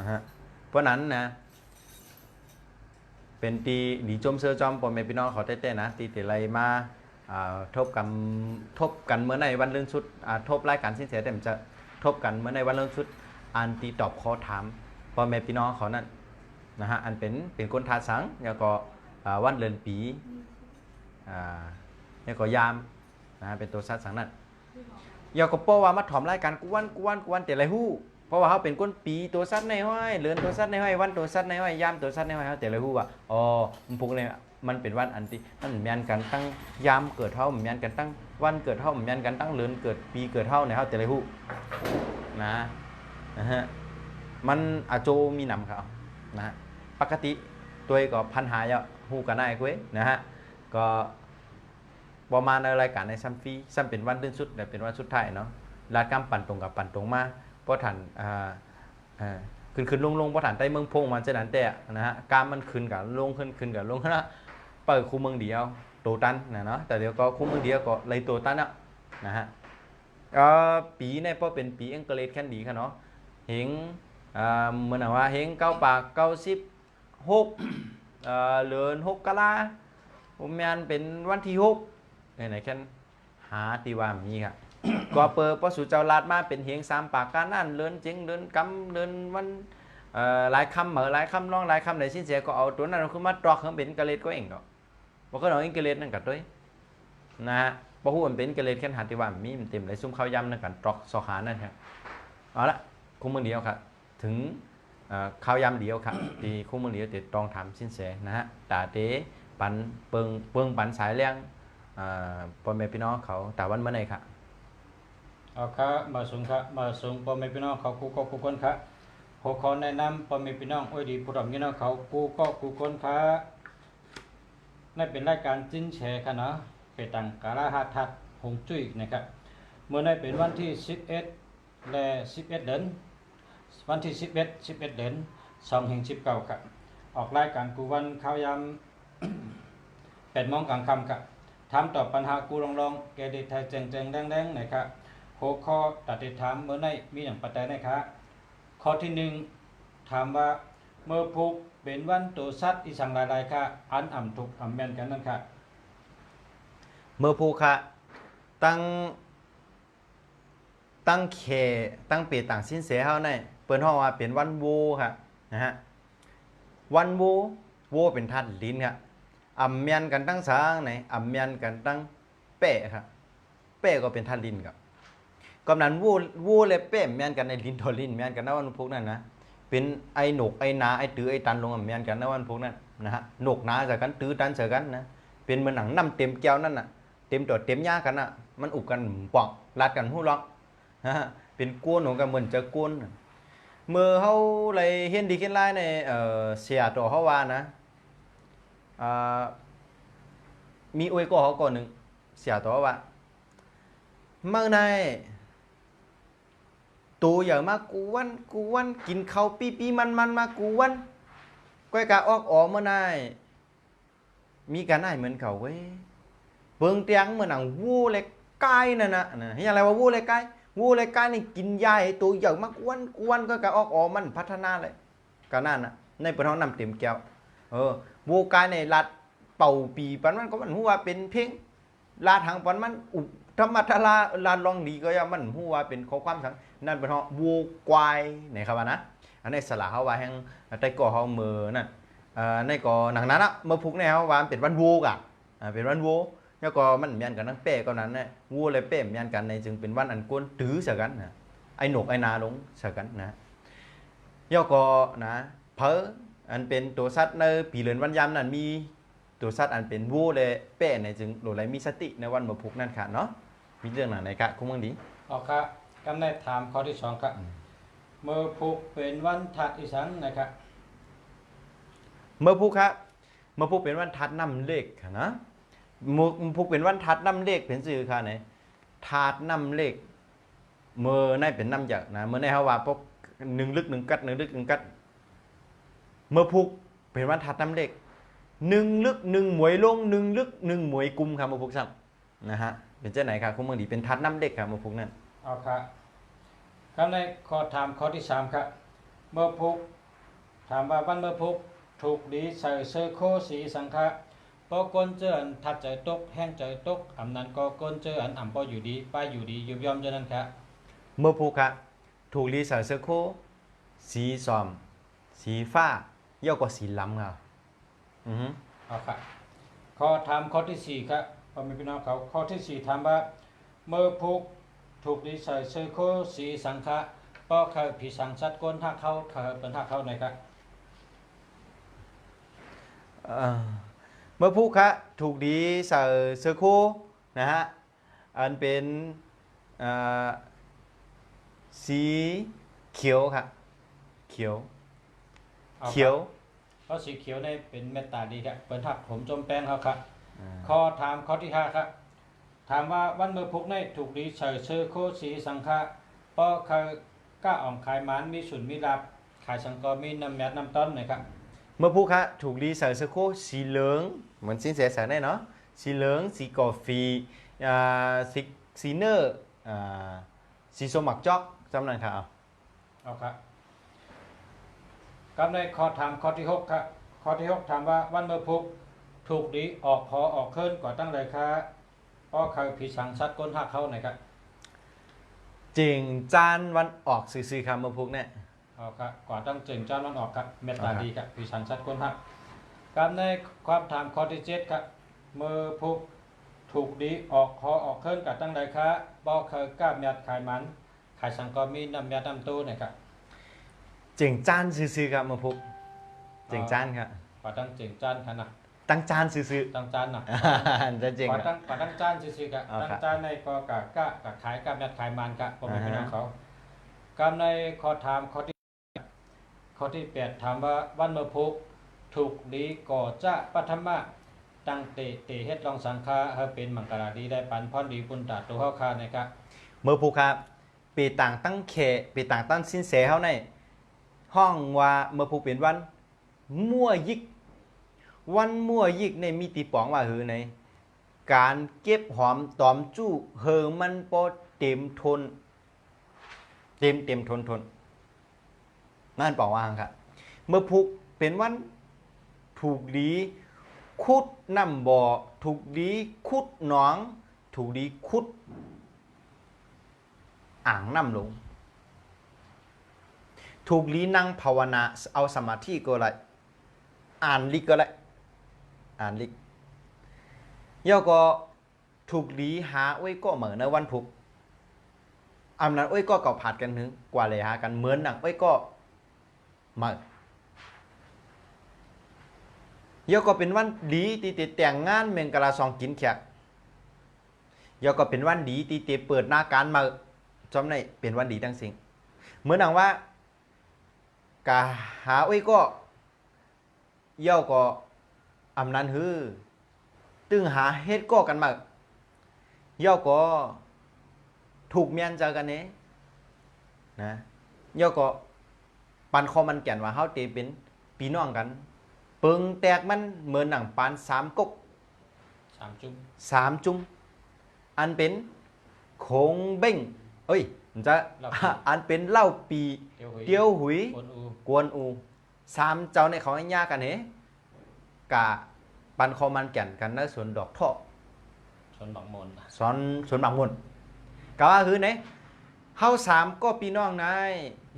Speaker 3: ฮะเพราะนั้นนะเป็นตีหลีจมเสื้อจอมปอมแม่พี่น้องเขาเต้ๆนะตีแต่ไรมาทบกันเมื่อในวันเรื่องชุดทบรายการสิ้นแสแต่มันจะทบกันเมื่อในวันเรื่องชุดอันตีตอบข้อถามปอมแม่พี่น้องเขานั่นนะฮะอันเป็นคนทาสังแล้วก็วันเดือนปีแล้วก็ยามนะเป็นตัวสัตว์สังนั่นอย่าก็เพราะว่ามาถ่อมรายการกูวันแต่ไรฮู้เพราะว่าเขาเป็นคนปีตัวสัตว์ในห้อยเดือนตัวสัตว์ในห้อยวันตัวสัตว์ในห้อยยามตัวสัตว์ในห้อยเขาแต่ไรฮู้ว่าอ๋อมันพวกนี้มันเป็นวันอันที่มันเหมือนกันตั้งยามเกิดเท่าเหมือนกันตั้งวันเกิดเท่าเหมือนกันตั้งเดือนเกิดปีเกิดเท่าในเขาแต่ไรฮู้นะฮะมันอาโจมีนำเขานะฮะปกติตัวก็พันหายฮู้กันได้กุ้ยนะฮะก็ประมาณในรายการในซัมฟีซัมเป็นวันเดือนสุดแต่เป็นวันสุดท้ายเนาะลาดกำปั่นตรงกับปั่นตรงมาเพราะฐานขึ้นลงเพราะฐานใต้เมืองพงมันจะนั้นแต่นะฮะกามมันขึ้นกับลงขึ้นกับลงนะเปิดคู่เมืองเดียวโตตันนะเนาะแต่เดี๋ยวก็คู่เมืองเดียวก็เลยโตตันนะฮะปีเนี่ยเพราะเป็นปีอังกฤษแค่ดีค่ะเนาะเฮงเหมือนว่าเฮง9 ปาก96เลือน6 กะลาผมแมนเป็นวันที่6ไหนแค่หาตีว่ามีครับ ก็เปิดพอสู่เจ้าลาดมาเป็นเฮง3 ปากการนั่นเลือนจริงเลือนกำเลือนวันหลายคำหลายคำร้องหลายคำไหนสิ้นเสียก็เอาตัวนั้นขึ้นมาตรอกเขาเป็นกะเลดก็เองก็บอกก็น้องกะเลดนั่นกันด้วยนะฮะพอหูมันเป็นกะเลดแค่หาตีว่ามีมันเต็มเลยซุ่มข้าวยำนั่นกันตรอกสอขานั่นครับเอาละคุ้มมือเดียวครับถึงข้าวยำเดียวครับที่คู่มือเดียวติดตองทำสิ้นเสียนะฮะตาเตปันเปิงปันสายเลี้ยงปอมแม่พี่น้องเขาแต่วันเมื่อไหร่ครับ
Speaker 1: เอาค่ะมาส่งปอมแม่พี่น้องเขากูคนค่ะหัวข้อแนะนำปอมแม่พี่น้องโอ้ยดีผู้ดำพี่น้องเขากูคนค่ะนั่นเป็นรายการจิ้นแชร์ค่ะเนาะไปตั้งกาลาหัดทัดหงจุ้ยนะครับเมื่อในเป็นวันที่11และ11 เดือนวันที่11 เดือน2019ครับออกรายการกูวันข้าวยำ8 โมงกลางค่ำครับถามตอบปัญหากูลองแกดิไทยแจงแดงนะครับหัวข้อตัดติดถามเมื่อในมีอย่างปัจจัยนะครับข้อที่1ถามว่าเมื่อพุกเป็นวันตัวสัตว์อีสังหลายค่ะอันอ่ำถูกอ่ำแม่นกันนั่นค่ะ
Speaker 3: เมื่อพูค่ะตั้งเขตั้งเปียต่างสินเสียเฮาในเปิ้นฮ้องว่าเป็นวันโวค่ะ นะฮะวันโวเป็นธาตุลิ้นครับอำเมียนกันตั้งสางไหนอำเมียนกันตั้งเป้ครับเป้ก็เป็นธาตุลิ้นครับกำนั้นวูเลยเป้เมียนกันในลิ้นต่อลิ้นเมียนกันนะวันพวกนั้นนะเป็นไอหนกไอหนาไอตื้อไอตันลงเมียนกันนะวันพวกนั้นนะฮะหนกหนาใส่กันตื้อตันใส่กันนะเป็นเหมือนหนังน้ำเต็มแก้วนั่นน่ะเต็มตัวเต็มยากันน่ะมันอุบกันปอกลาดกันหู้ล็อกนะฮะเป็นกวนของกันเหมือนจะกวนเมื่อเขาเลยเห็นดีขึ้นไล่ในเสียตัวเขาว่านะมีอวยก็เขาก่อนหนึ่งเสียตัวว่าเมื่อในตัวอย่างมากกูวันกินข้าวปีมันมากูวันก้อยกาออกเมื่อในมีการได้เหมือนเขาเว้ยเบิ่งเตียงเหมือนหนังวูเล็กไก่นั่นนะเห็นอะไรว่าวูเล็กไก่นี่กินยาให้ตัวอย่างมากกูวันก็กาออกมันพัฒนาเลยก็นั่นนะในปนท้องนำเต็มแก้ววูไก่ในรัดเป่าปีปันมันก็มันหัวเป็นเพ่งลาทางปันมันอุธรรมทลาลาลองดีก็ยังมันหัวเป็นข้อความสังนั่นเป็นท้องวูควายไหนครับนะอันนี้สละเขาว่าแห่งไต้ก่อเขาเมือนั่นในก่อหนังนั้นอ่ะเมื่อพุกในเขาว่าเป็นวันวูกอ่ะเป็นวันวูแล้วก็มันเมียนกันทั้งเป้ก็นั้นเนี่ยวูเลยเป้เมียนกันในจึงเป็นวันอันกวนตื้อเสียกันนะไอหนกไอนาลงเสียกันนะย่อก็นะเพออันเป็นตัวสัตว์ในปีเรือนวันยามนั้นมีตัวสัตว์อันเป็นวูเลยเป้ในจึงโหลไหลมีสติในวันเมื่อพุกนั่นค่ะเนาะมีเรื่องไหนครับคุณมังดี
Speaker 1: ครับกำได้ถามข้อที่สองครับเมื่อพุกเป็นวันธาตุอีสังนะครับ
Speaker 3: เมื่อพุกครับเมื่อพุกเป็นวันธาตุน้ำเลขนะพุกเป็นวันธาตุน้ำเลขเป็นสื่อค่ะไหนธาตุน้ำเลขเมื่อในเป็นน้ำจากนะเมื่อในฮาวาพบหนึ่งลึกหนึ่งกัดหนึ่งลึกหนึ่งกัดเมื่อพุกเป็นวันธาตุน้ำเลขหนึ่งลึกหนึ่งหมวยลงหนึ่งลึกหนึ่งหมวยกุมครับเมื่อพุกซ้ำนะฮะเป็นเจ้าไหนครับคุณเมืองดีเป็นธาตุน้ำเลขครับเมื่อพุกนั่น
Speaker 1: ครับคำในข้อถามข้อที่สามครับเมื่อพุกถามว่าวันเมื่อพุกถูกดีใส่เสื้อโคสีสังฆะปอกนเจออันทัดใจตกแห้งใจตกอำนั้นก็กนเจออันอ่ำปออยู่ดีป้ายอยู่ดียุบย่อมเจานั้นครับ
Speaker 3: เมื่อพุกครับถูกดีใส่เสื้อโคสีซอมสีฟ้าย่อก็สีล้ำครับ
Speaker 1: ครับข้อถามข้อที่สี่ครับพอมีพี่น้องเขาข้อที่สี่ถามว่าเมื่อพุกถูกดีใส่เสื้อโคสีสังฆะปอเขาผีสังชัดก้นท่าเขาเป็นท่าเขาไหนครับ
Speaker 3: เมื่อพุกครับถูกดีใส่เสื้อโคนะฮะอันเป็นสีเขียวครับเขียว
Speaker 1: เพราะสีเขียวในเป็นเมตตาดีครับเป็นทักผมจมแป้งเขาครับข้อถามข้อที่ห้าครับถามว่าวันเมื่อพุกในถูกดีใส่เสื้อโคสีสังฆะปอเขาก้าอ่องขายมันมีสุนมีลับขายสังกอมีน้ำแมดน้ำต้นนะครับ
Speaker 3: เมื่อพุกครับถูกดีใส่เสื้อโคสีเหลืองเหมือนสินแสแสงได้เนาะสีเหลืองสีกาแฟสีเนอร์สีส้มหมักจอกจำนั้นครับ
Speaker 1: ครับกับในข้อถามข้อที่หกครับข้อที่หกถามว่าวันเมื่อพุกถูกดีออกขึ้นก่อตั้งเลยครับป้อเขาผีสังชัดก้นหักเขาไหนครับ
Speaker 3: จริงจานวันออกซื่อๆครับเมื่อพุกเนี่ย
Speaker 1: ครับก่อนตั้งเจงจานวันออกครับเมตตาดีครับผีสังชัดก้นหักกับในความถามข้อที่เจ็ดครับเมื่อพุกถูกดีออกขึ้นก่อตั้งเลยครับป้อเขาก้าเมียดขายมันขายสังกอมีน้ำเมียดน้ำตู้ไหนครับ
Speaker 3: เจ๋งจานซื่อๆครับเมื่อพุกเจ๋งจานครับ
Speaker 1: ก่อตั้งเจงจานขนาด
Speaker 3: ตั้งจานซื่อ
Speaker 1: ตั้งจานนะ
Speaker 3: จะเจ๋ง
Speaker 1: ก่อตั้งจานซื่อๆกะตั้งจานในก็กะขายกับยัดขายมันกะผมเป็นพี่น้องเขากำในข้อถามข้อที่8ถามว่าวันเมื่อพุกถูกดีก่อจะปัทมะตั้งเตเฮ็ดลองสังฆาให้เป็นมังกรดีได้ปันพรดีบุญตาตัวเฮาคานะครับ
Speaker 3: เมื่อพุกครับปีต่างตั้งเขปีต่างตั้งสินเสเฮาในห้องว่าเมื่อพุกเป็นวันมั่วยิกวันมั่วยิกในมีตีป๋องว่าหือในการเก็บหอมตอมจู้เฮอมันปอเต็มทนนั่นบอกว่าครับเมื่อพุกเป็นวันถูกดีคุดน้ำบ่อถูกดีคุดหนองถูกดีคุดอ่างน้ำลง ถูกลีนั่งภาวนาเอาสมาธิก็ไรอ่านลิกก็ไรอ่านลิกย่อก็ถูกลีหาไว้ก็เหมือนในวันพุกอำนั้นไว้ก็เก่าผัดกันถึงกว่าเลยหากันเหมือนหนังไว้ก็เหมือนย่อก็เป็นวันดีตีติแต่งงานเมงกะลาซองกินแขกย่อก็เป็นวันดีตีติเปิดหน้าการมาจอมในเป็นวันดีทั้งสิ่งเหมือนหนังว่ากาหาไว้ก็ย่อก็อำนั้นฮือตึงหาเฮ็ดก็กันมาย่อก็ถูกเมียนเจอกันเนี้นะย่อก็ปันคอมันแก่นว่าเฮาเตเป็นพี่น้องกันเปิงแตกมันเหมือนหนังปาน3 ก๊ก
Speaker 1: 3 จุ่ม
Speaker 3: 3 จุ้มอันเป็นโคงเบ้งเอ้ยมันจะอันเป็นเหล้าปีเตียวหุยกวนอู3เจ้าในเขาให้ยากกันเนี้กะปันคอมันแก่นกันในสวนดอกท่อ
Speaker 1: สวนบางมน
Speaker 3: สวนบางมนก็ว่าคือไหนเฮา3ก็พี่น้องนาย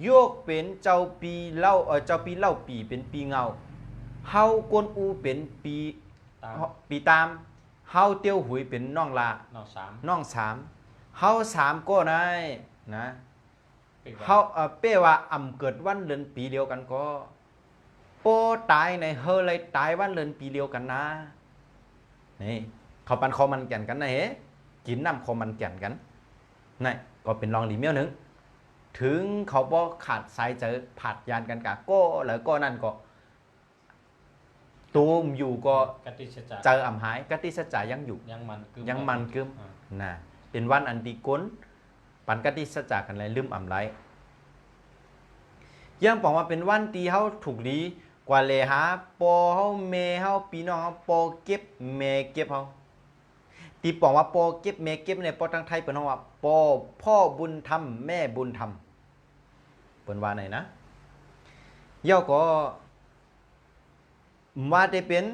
Speaker 3: โยกเป็นเจ้าปีเล่าเจ้าปีเล่าปีเป็นปีเงาเฮากวนอูเป็นปีตามเฮาเตียวหุยเป็นน้องลาน้อง3เฮา3ก็นายนะเฮาเป้ว่าอำเกิดวันเดือนปีเดียวกันก็โปตายในเฮอเลยตายวันเดือนปีเดียวกันนะนี่เขาปันคอมันแก่นกันนะเฮ้กินน้ำคอมันแก่นกันนี่ก็เป็นรองหลีเมียวหนึ่งถึงเขาบ่ขาดสายเจอผัดยานกันกะก็แล้วก็นั่นก็ตูมอยู่ก็
Speaker 1: กติสัจจะ
Speaker 3: เจออ่ำหายกติสัจจะยังอยู่
Speaker 1: ยังมันกึม
Speaker 3: ยังมันกึมนะเป็นวันอันดีก้นปันกติสัจจะกันเลยลืมอ่ำไรยังบอกว่าเป็นวันตีเฮาถูกดีกว่าเลยหาปอเฮาเมเฮาพี่น้องเฮาปอเก็บเมเก็บเฮาตีบอกว่าปอเก็บเมเก็บในปอทางไทยเปิ้นว่าปอพ่อบุญธรรมแม่บุญธรรมเปิ้นว่าไหนนะย่อก็ว่าได้เป็น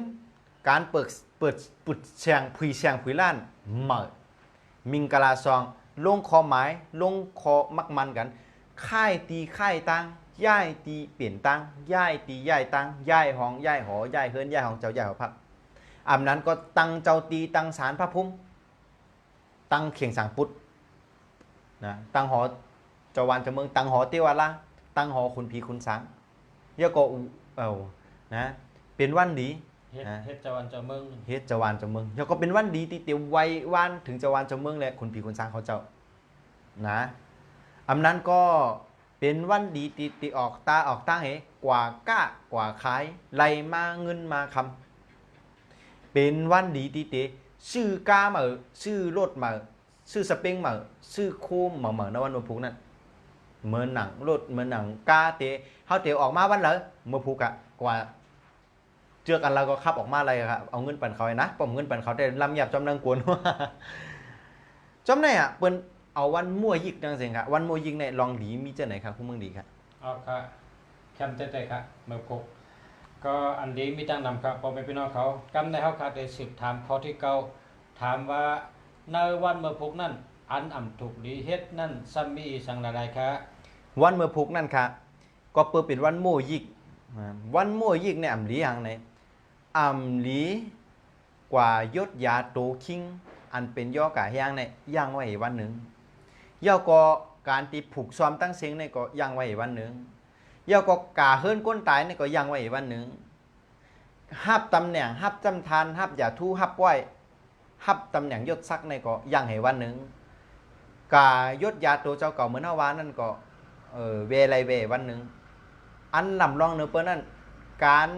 Speaker 3: การเปิดปุดแฉงผุยแฉงผุยล้านเหม่อมิงกะลาซองลงคอหมายลงคอมักมันกันค่ายตีค่ายตังย่ายตีเปลี่ยนตังย่ายตีย่ายตังย่ายห้องย่ายหอย่ายเฮินย่ายห้องเจ้าย่ายหอพักอำนั้นก็ตังเจ้าตีตังสารพระพุ่มตังเขียงสังปุตนะตังหอเจ้าวานเจ้าเมืองตังหอเตียวละตังหอคุณพีคุณสังยะก็นะเป็นวันดี
Speaker 1: เฮ็ดเจ้าวันเจ้าเมือง
Speaker 3: เฮ็ดเจ้าวานเจ้าเมืองยะก็เป็นวันดีที่เตียวไววันถึงเจ้าวานเจ้าเมืองและคุณพีคุณสังเขาเจ้านะอำนั้นก็เป็นวันดีที่ออกตาออกตั้งเหกว่าก้ากว่าขายไหลมาเงินมาคำเป็นวันดีที่เตชื่อกามาชื่อรถมาชื่อสปริงมาชื่อโคมมาในวันพุกนั้นเหมือนหนังรถเหมือนหนังกาเตเฮาเตออกมาวันเลยเมื่อพุกอะกว่าเจอกันเราก็ขับออกมาอะไรครับเอาเงินปั่นเขาไอ้นะผมเงินปั่นเขาแต่ลำหยาบจำนางกวนว่าจำไหนอ่ะเปิ้นเอาวันมั่วยิกจังสิครับวันมั่วยิกในลองหลีมีเจ้าไหนครับคุณเมืองดีครับ
Speaker 1: เอาค่ะแคมเต้ๆครับเมื่อพกก็อันดีมีตั้งนำครับพอแม่พี่น้องเขากำในเฮาค่ะได้สืบถามข้อที่เก่าถามว่าในวันเมื่อพกนั้นอันอ่ำถูกดีเฮ็ดนั่นซัมมีสังหลายๆครับ
Speaker 3: วันเมื่อพุกนั่นค่ะก็เปิดเป็นวันโมยิกวันโมยิกในอ่ำหลีอย่างไหนอ่ำหลีกว่ายศยาโตคิงอันเป็นย่อกะย่างในย่างไว้วันหนึ่งย่อก็การตีผูกซ้อมตั้งเสียงในก็ย่างไว้วันหนึ่งย่อก็กาเฮิรนก้นตายในก็ย่างไว้วันหนึ่งฮับตำแหน่งฮับจำทานฮับอย่าทู่ฮับไหวฮับตำแหน่งยศซักในก็ย่างให้วันหนึ่งกายศยาโตเจ้าเก่าเหมือนเฮาวานั่นก็เวไรเววันหนึ่งอันลำลองเนื้อเปิ้นนั่นการ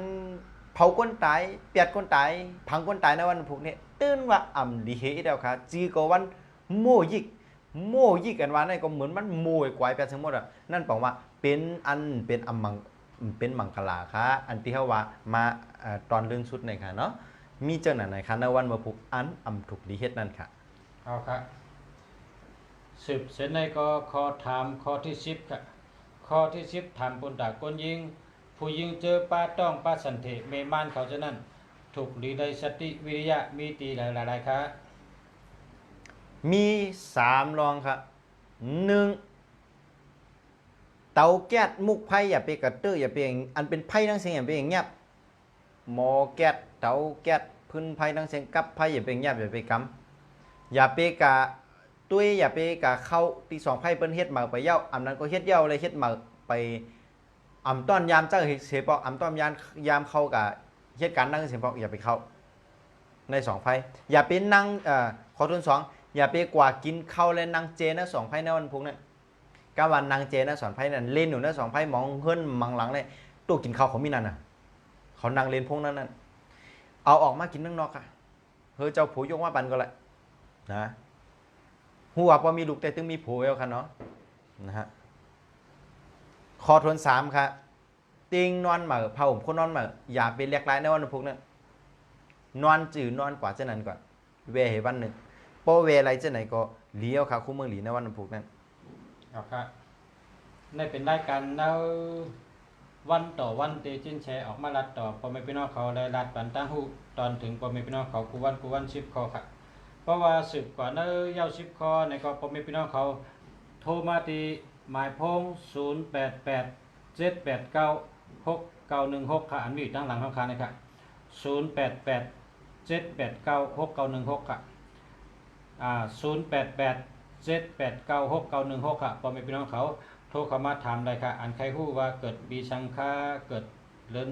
Speaker 3: เผาก้นตายเปียดก้นตายพังก้นตายในวันพุกนี้ตื่นว่าอ่ำดีเฮอีเดียวค่ะจีก็วันโมยิกกันว่านั่นก็เหมือนมันโมยกวายไปทั้งหมดอ่ะนั่นแปลว่าเป็นอันเป็นอำมังเป็นมังคลาค่ะอันที่เขาว่ามาตอนเรื่องชุดในค่ะเนาะมีเจ้าหน้าไหนค่ะในวันมาพุกอันอำถูกดีเฮ็ดนั่นค่ะ
Speaker 1: เอาครับสืบเสร็จในก็ข้อถามข้อที่10ครับข้อที่10ถามปุนตากนยิงผู้ยิงเจอป้าต้องป้าสันเถเมมานเขาจะนั่นถูกหรือได้สติวิริยะมีตีหลายๆครับ
Speaker 3: มี3รองครับ1 เตาแก๊สมุกไผ่อย่าไปกระตื้ออย่าไปอันเป็นไผ่ทั้งเสียงอย่าไปเงียบหม้อแก๊สเตาแก๊สพื้นไผ่ทั้งเสียงกับไผ่อย่าไปเงียบอย่าไปกำอย่าไปกะตุ้ยอย่าไปกะเข้าตีสองไพ่เปิ้นเฮ็ดมาไปเย้าอำนั้นก็เฮ็ดเย้าเลยเฮ็ดมาไปอำต้อนยามเจ้าเสปอกอำต้อนยามเข้ากะเฮ็ดการนั่งเสปอกอย่าไปเข้าในสองไพ่อย่าไปนั่งขอทุนสองอย่าไปกว่ากินข้าวและนั่งเจนะสองไพ่ในวันพุธนั้นกะวันนั่งเจนะสองไพ่นั่นเล่นอยู่นะสองไพ่มองเฮิรนมังหลังเลยตู้กินข้าวเขามีนั่นน่ะเขานั่งเล่นพวกนั้นนั่นเอาออกมากินข้างนอกค่ะเฮ้ยเจ้าผู้ยกว่าปันก็แหละนะหัวพอมีลูกแต่ถึงมีผัวแล้วค่ะเนาะนะฮะคอทนสามค่ะติงนอนเหมือเผาผมคนนอนเหมืออย่าไปเรียกร้ายในวันพุธนั้นนอนจืดนอนกว่าเจ้านั้นก่อนเวเหวันหนึ่งโปเวอะไรเจ้าไหนก็เลี้ยวค่ะคู่เมืองหลีในวันพุธนั้น
Speaker 1: เอาครับในเป็นรายการแล้ววันต่อวันเตจินแชร์ออกมาลัดต่อพ่อแม่พี่น้องเขาได้ลัดปันตั้งหูตอนถึงพ่อแม่พี่น้องเขากูวันชิปคอครับเพราะว่าสืบกว่าเนื้อยาวชิปคอในก็พ่อแม่พี่น้องเขาโทรมาที่หมายพง0887896916ค่ะอันมีอยู่ตั้งหลังข้างๆนะครับ0887896916ค่ะ0887896916ค่ะพ่อแม่พี่น้องเขาโทรเข้ามาถามได้ค่ะอันใครฮู้ว่าเกิดปีสังฆาเกิดเดือน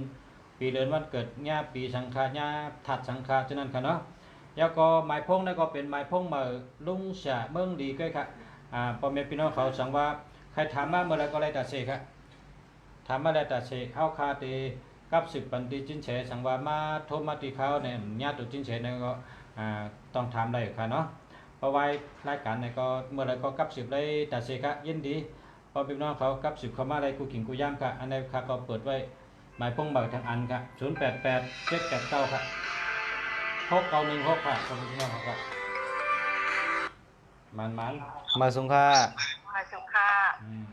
Speaker 1: ปีเดือนวันเกิดญาปีสังฆาญาถัดสังฆาฉะนั้นค่ะเนาะแล้วก็หมายพงนั่นก็เป็นหมายพงมาลุงฉะเมืองดีก็ค่ะพ่อแม่พี่น้องเขาสั่งว่าใครถามมาเมื่อไรก็เลยตัดเสกค่ะถามมาได้ตัดเสกเข้าคาตีกับ10ปันตีจินเฉสั่งว่ามาโทรมาตีเขาเนี่ยญาติตัวจินเฉนั่นก็ต้องถามได้ค่ะเนาะเพราะว่ารายการเนี่ยก็เมื่อไรก็กับ10ได้ตัดเสกค่ะยินดีพอพี่น้องเขากับ10เข้ามาได้กูกินกูย่างค่ะอันนี้ค่ะก็เปิดไว้หมายพงเบอร์ทางอันค่ะ088789ค่ะ6916ค่ะขอบคุณพี่น้องครับมัน
Speaker 3: มาสุงค่ะ
Speaker 2: มาสุค่ะ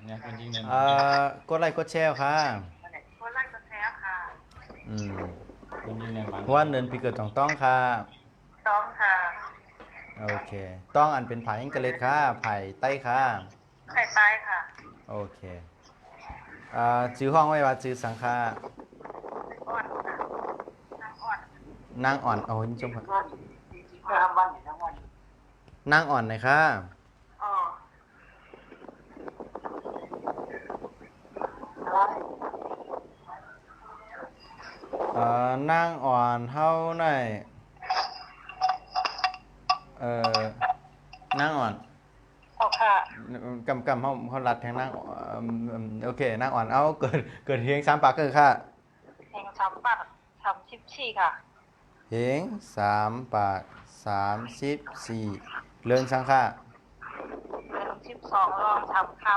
Speaker 1: เนี่ยเป็นจริงเนี่ย
Speaker 3: กดไลค์กดแชร์ค่ะ
Speaker 2: คนแรกก็แท้ค่ะ
Speaker 1: เป็นจริงเนี่ยมัน
Speaker 3: วันเดือนปีเกิดต้องค่ะ
Speaker 2: ต้องค่ะ
Speaker 3: โอเคต้องอันเป็นไผ่อังกฤษค่ะไผ่ใต้ค่ะ
Speaker 2: ไข่ตายค่ะ
Speaker 3: โอเคจื้อห้องไว้ว่าจื้อสังฆา
Speaker 2: อ่อนค่ะน้ำอ่อน
Speaker 3: นางอ่อนโอ้ยจมค่ะ
Speaker 2: ก็ทำวันทั้งวัน
Speaker 3: นางอ่อนหน่อยค่ะ
Speaker 2: อ๋อ
Speaker 3: นางอ่อนเท่าไหร่นางอ่อน
Speaker 2: เอาค่ะ
Speaker 3: กำเขารัดแทงนางโอเคนางอ่อนเอาเกิดเฮียง3 ปากเกิดค่ะ
Speaker 2: เพลงช้ำปากช้ำชิบชี่ค่ะ
Speaker 3: เฮียง3 ปาก34เรือนสังฆา
Speaker 2: เป็น12รองช้ำคำ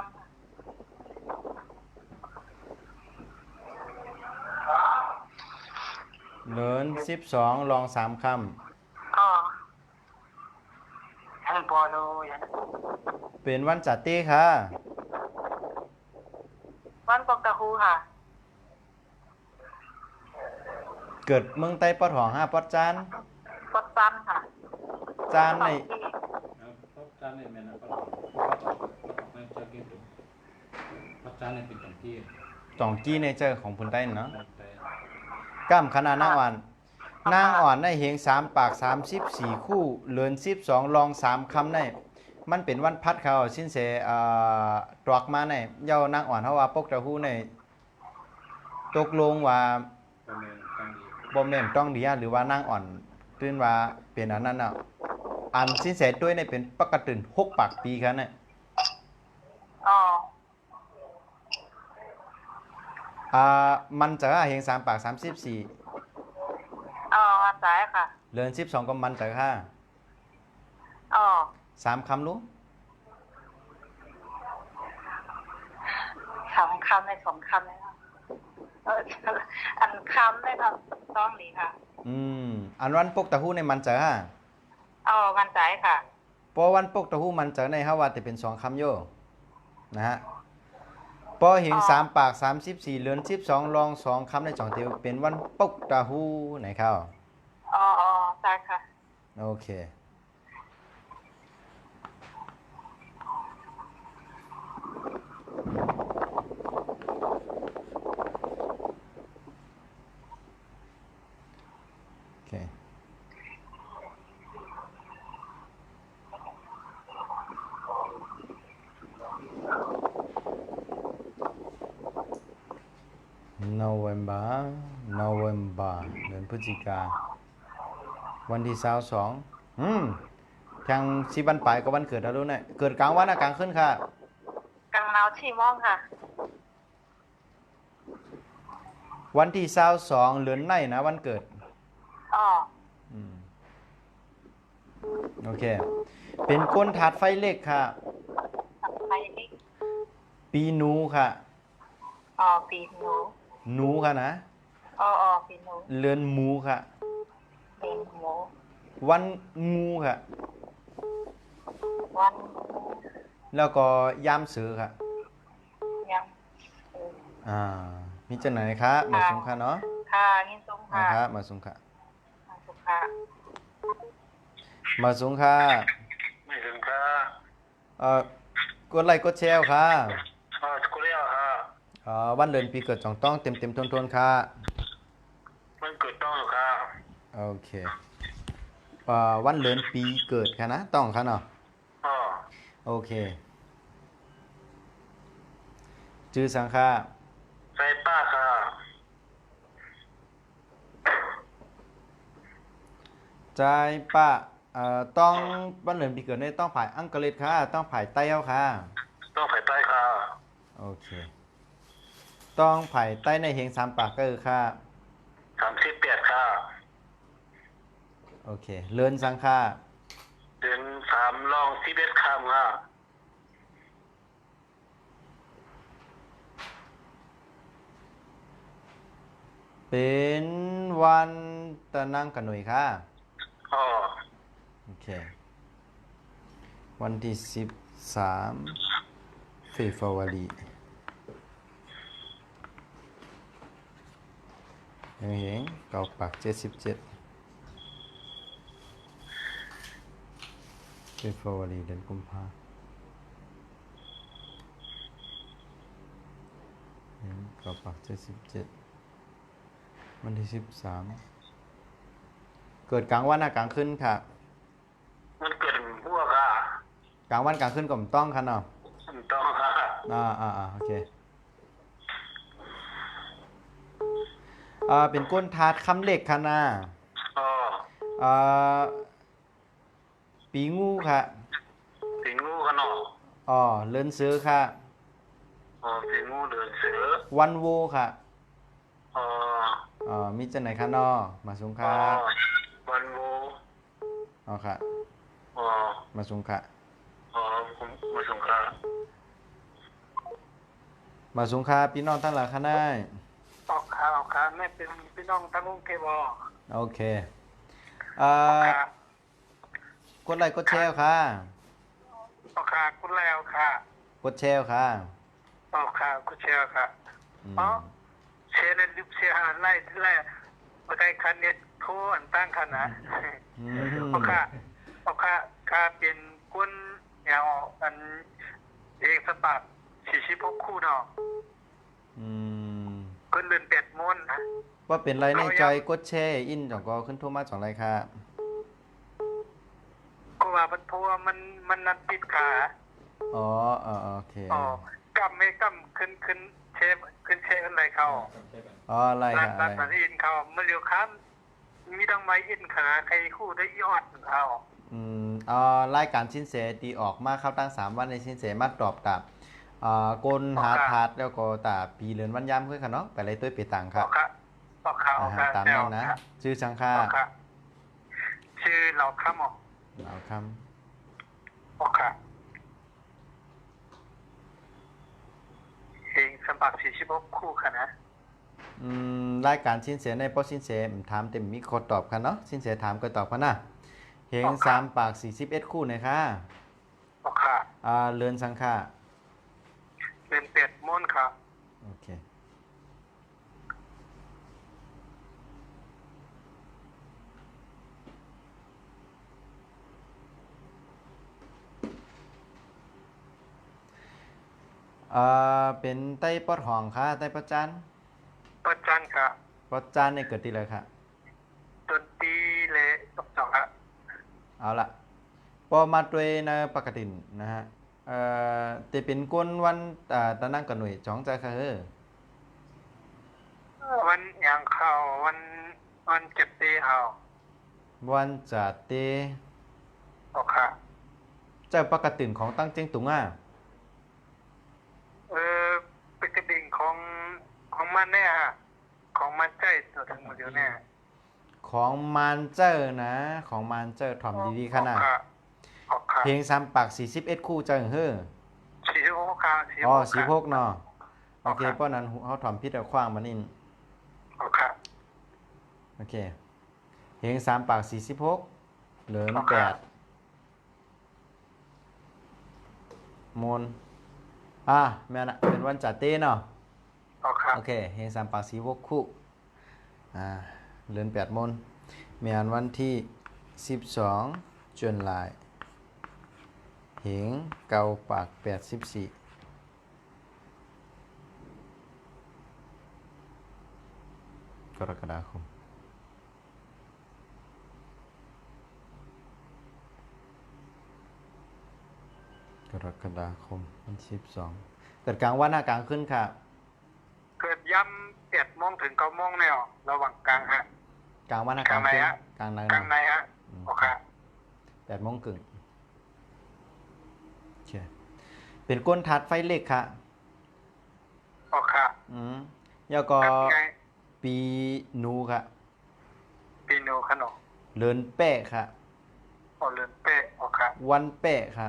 Speaker 3: เรือน12รอง3 ค่
Speaker 2: อ๋อให้พอดูอย่าง
Speaker 3: ำเป็นวันจัดตี้ค่ะ
Speaker 2: วันปกตะคูค่ะ
Speaker 3: เกิดเมืองใต้ปอดหอง5 ปอดจาน
Speaker 2: ปดจันค่ะ
Speaker 3: จานใน
Speaker 1: พบจานเนี่ยแม่นะก็ไม่จะกินถูกพบจานเนี่ยเป็นของที่
Speaker 3: จ่องกี้เนเจอร์ของพุ่นใต้เนาะ
Speaker 1: แต่
Speaker 3: ก้ามขนาดนางอ่อนนางอ่อนได้เฮียง3 ปาก34คู่เรือน12รอง3 คำได้มันเป็นวันพัดเขาสิ้นเสตรอกมาในเย้านางอ่อนเฮาว่าปกตะฮู้ในตกลงว่า
Speaker 1: ประเมินต้องดี
Speaker 3: บ่แม่นต้องดีหรือว่านางอ่อนตื่นว่าเป็นอันนั้นน่ะอันสิ้นเสด้วยในเป็นปกติ6 ปากปีครับเนี่ย
Speaker 2: อ๋อ
Speaker 3: มันจะเฮียง3 ปาก34
Speaker 2: อ๋อวันสายค่ะ
Speaker 3: เรือน12ก็มันจะค่า
Speaker 2: อ๋อ
Speaker 3: 3 คำรู้
Speaker 2: สองคำใน2 คำเลยค่ะอันคำได้ครับต้องหลีค่ะ
Speaker 3: อันวันปกตะฮู้ในมันจะค่า
Speaker 2: อ๋อวันสายค่ะ
Speaker 3: เพราะวันปกตะฮู้มันจะในเฮาว่าแต่เป็น2 คำโยนะฮะพอเห็น3 ปาก34เรือน12รอง2 คำในจ่องเตียวเป็นวันปกตะฮู้ไหนเข้า
Speaker 2: อ๋ออ๋อใช่ค่ะ
Speaker 3: โอเค November November เดือนพฤศจิกาวันที่22ทางสิวันปลายก็วันเกิดแล้วรู้เนี่ยเกิดกลางวันกลางคืนค่ะ
Speaker 2: กลางนาวชีม่องค่ะ
Speaker 3: วันที่22เดือนไหนนะวันเกิด
Speaker 2: อ๋อ
Speaker 3: โอเคเป็นก้นถาดไฟเล็กค่ะ
Speaker 2: ไฟเล็ก
Speaker 3: ปีหนูค่ะ
Speaker 2: ปีหนู
Speaker 3: หนูค่ะนะ
Speaker 2: ปีหนู
Speaker 3: เรือนหมูค่ะ
Speaker 2: เรือนหมู
Speaker 3: วันงูค่ะ
Speaker 2: วัน
Speaker 3: แล้วก็ยามเสือค่ะ
Speaker 2: ยาม
Speaker 3: มีจะไหนคะมาสุงค่ะเนาะ
Speaker 2: ค่ะงินสุงค่ะ
Speaker 3: ครับมาสุงค่ะมาสุงค่ะ
Speaker 4: ไม่ถึงค่ะ
Speaker 3: กดไลค์กดแชร์ค่ะ
Speaker 4: กูเรียกค่ะ
Speaker 3: วันเดือนปีเกิดต้องเต็มทนค่ะ
Speaker 4: มันเกิดต้องหรอค่ะ
Speaker 3: โอเควันเดือนปีเกิดค่ะนะต้องค่ะเนาะโอเคชื่อสังค่ะ
Speaker 4: ใจป้าค่ะ
Speaker 3: ใจป้าต้องวันเดือนปีเกิดเนี่ยต้องผ่ายอังกฤษค่ะต้องผ่ายไต้เอาค่ะ
Speaker 4: ต้องผ่ายใต้ค่ะ
Speaker 3: โอเคต้องผ่ายใต้ในเฮง3 ปากก็คือค่ะ
Speaker 4: 38ค่ะ
Speaker 3: โอเคเลื่อนสังค่ะ
Speaker 4: เดือน3ลอง11คำค่ะ
Speaker 3: เป็นวันตะนังกันหน่วยค่ะโอเควันที่13เฟบรุรียังเห็นเก่าปาก77เฟบรุรีเดือนกุมภาพันธ์เก่าปาก77วันที่13เกิดกลางวันกลางคืนค่ะ
Speaker 4: มันเกิดพวกค่ะ
Speaker 3: กลางวันกลางคืนก็ไม่ต้องค่ะเนาะ
Speaker 4: ต้องค่ะ
Speaker 3: โอเคเป็นก้นถาดคำเหล็กค่ะนะปีงูค่ะ
Speaker 4: ปีงูค่ะเนา
Speaker 3: ะเลื่อนซื้อค่ะ
Speaker 4: ปีงูเลื่อนซื้อ
Speaker 3: วันโวค่ะมีจะไหนคะนอมาสุงค่ะ
Speaker 4: วันโว
Speaker 3: ค่ะมาสุงค่ะ
Speaker 4: มาสุงค่ะ
Speaker 3: มาสุงค่ะพี่น้องทั้งหลายค่ะนาย
Speaker 4: ออกค่ะไม่เป็นพี่น้องทั้งวงเกบ
Speaker 3: โอเคกดไลค์กดแชร์ค่ะ
Speaker 4: ออกค่ะกดแล้วค่ะ
Speaker 3: กดแชร์ค่ะ
Speaker 4: ออกค่ะกดแชร์ค่ะเชนลิบเชียร์ไล่มาใกล้คันเน็ตโคอันตั้งคันนะโอค่ะเป็นก้นยาวอันเอกสปัก46คู่เนาะก้นเดือน8ม้วนนะ
Speaker 3: ว่าเป็นไรในใจกดแชร์อินจังก็ขึ้นโทรมา2ไรค่ะ
Speaker 4: ก็ว่าเพราะว่ามันนัดปิดขา
Speaker 3: โอเค
Speaker 4: กำไม่กำขึ้นเชฟอะไรเขา
Speaker 3: อะไรค่ะ
Speaker 4: ร้านอินเขาเมื่อเร็วค้ามมีดังไม้อินขาใครคู่ได้ยอดเขา
Speaker 3: รายการชิ้นเสตีออกมาเข้าตั้ง3วันในชิ้นเสมาตอบตับกลหาถาดแล้วก็ตาปีเรือนวันย้ำขึ้นค่ะเนาะไปเลยตัวเปียตังครับตามนั้นนะชื่อสังค่า
Speaker 4: ชื่อเราค่ำ
Speaker 3: เราค่ำ
Speaker 4: เองสมัคร46คู่ค่ะนะ
Speaker 3: รายการชิ้นเสในป้อชิ้นเสถามเต็มมีคนตอบค่ะเนาะชิ้นเสถามก็ตอบค่ะนะเฮง3 ปาก41คู่นะคะเรือนสังค่า
Speaker 4: เรือน8ม้วนค่ะ
Speaker 3: โอเคเป็นไต้ปอดหองค่ะไต้ปอดจัน
Speaker 4: ค่ะ
Speaker 3: ปอดจันในเกิดที่เลยค่ะ
Speaker 4: ต้นตีเลยตกค่ะ
Speaker 3: เอาละพอมาด้วยในปกตินะฮะแต่เป็นก้นวันตะนั่งกันหน่วยจ้องใจค่ะ
Speaker 4: วันยังเข้าวันเจ็บตีเอา
Speaker 3: วันจัดเต
Speaker 4: โอค่ะ
Speaker 3: เจ้าปกติของตั้งเจียงตุงอ่ะ
Speaker 4: เป็นกระดิ่งของมันเนี่ยฮะของมันใจตัวถึงหมดเดียวเนี่ย
Speaker 3: ของมานเจอร์นะของมานเจอร์ถ่อมดีๆขนาด
Speaker 4: โอค่ะ
Speaker 3: เพลงซ้ำปาก41คู่เจังเฮ้อ
Speaker 4: สีโอค่ะ
Speaker 3: อ๋อ46เนาะโอเค
Speaker 4: ครับ
Speaker 3: เพราะนั้นเขาถ่อมพิษเอาขว้างมานี่
Speaker 4: โอค่ะ
Speaker 3: โอเคเพลง3ปาก46เหลือน
Speaker 4: ครับ
Speaker 3: 8มนแม่น่ะเป็นวันจัดเต้เนาะ
Speaker 4: โอค่ะ
Speaker 3: โอเคเพลง3ปาก46คู่เหลือน8มนแม่นวันที่12จุลายเหงเกาปาก84กรกฎาคมวันที่12เกิดกลางวันกลางขึ้นค่ะ
Speaker 4: เกิดย้ำ7 โมงถึง9 โมงเนี่ยระหว่างกลางฮะ
Speaker 3: กลางวันกลาง
Speaker 4: กลางไหน
Speaker 3: ขึ้น
Speaker 4: ฮะ
Speaker 3: กลางใน
Speaker 4: กลางในฮะโอค่ะ
Speaker 3: 8 โมงครึ่งโอเคเป็นก้นทัดไฟเล็กค่ะ
Speaker 4: โอค่ะ
Speaker 3: แล้วก็
Speaker 4: แบบไง
Speaker 3: ปีนูค่ะ
Speaker 4: ปีนูขนม
Speaker 3: เลินแปะค่ะ
Speaker 4: โอเลือนเป้โอค่ะ
Speaker 3: วันแปะค่ะ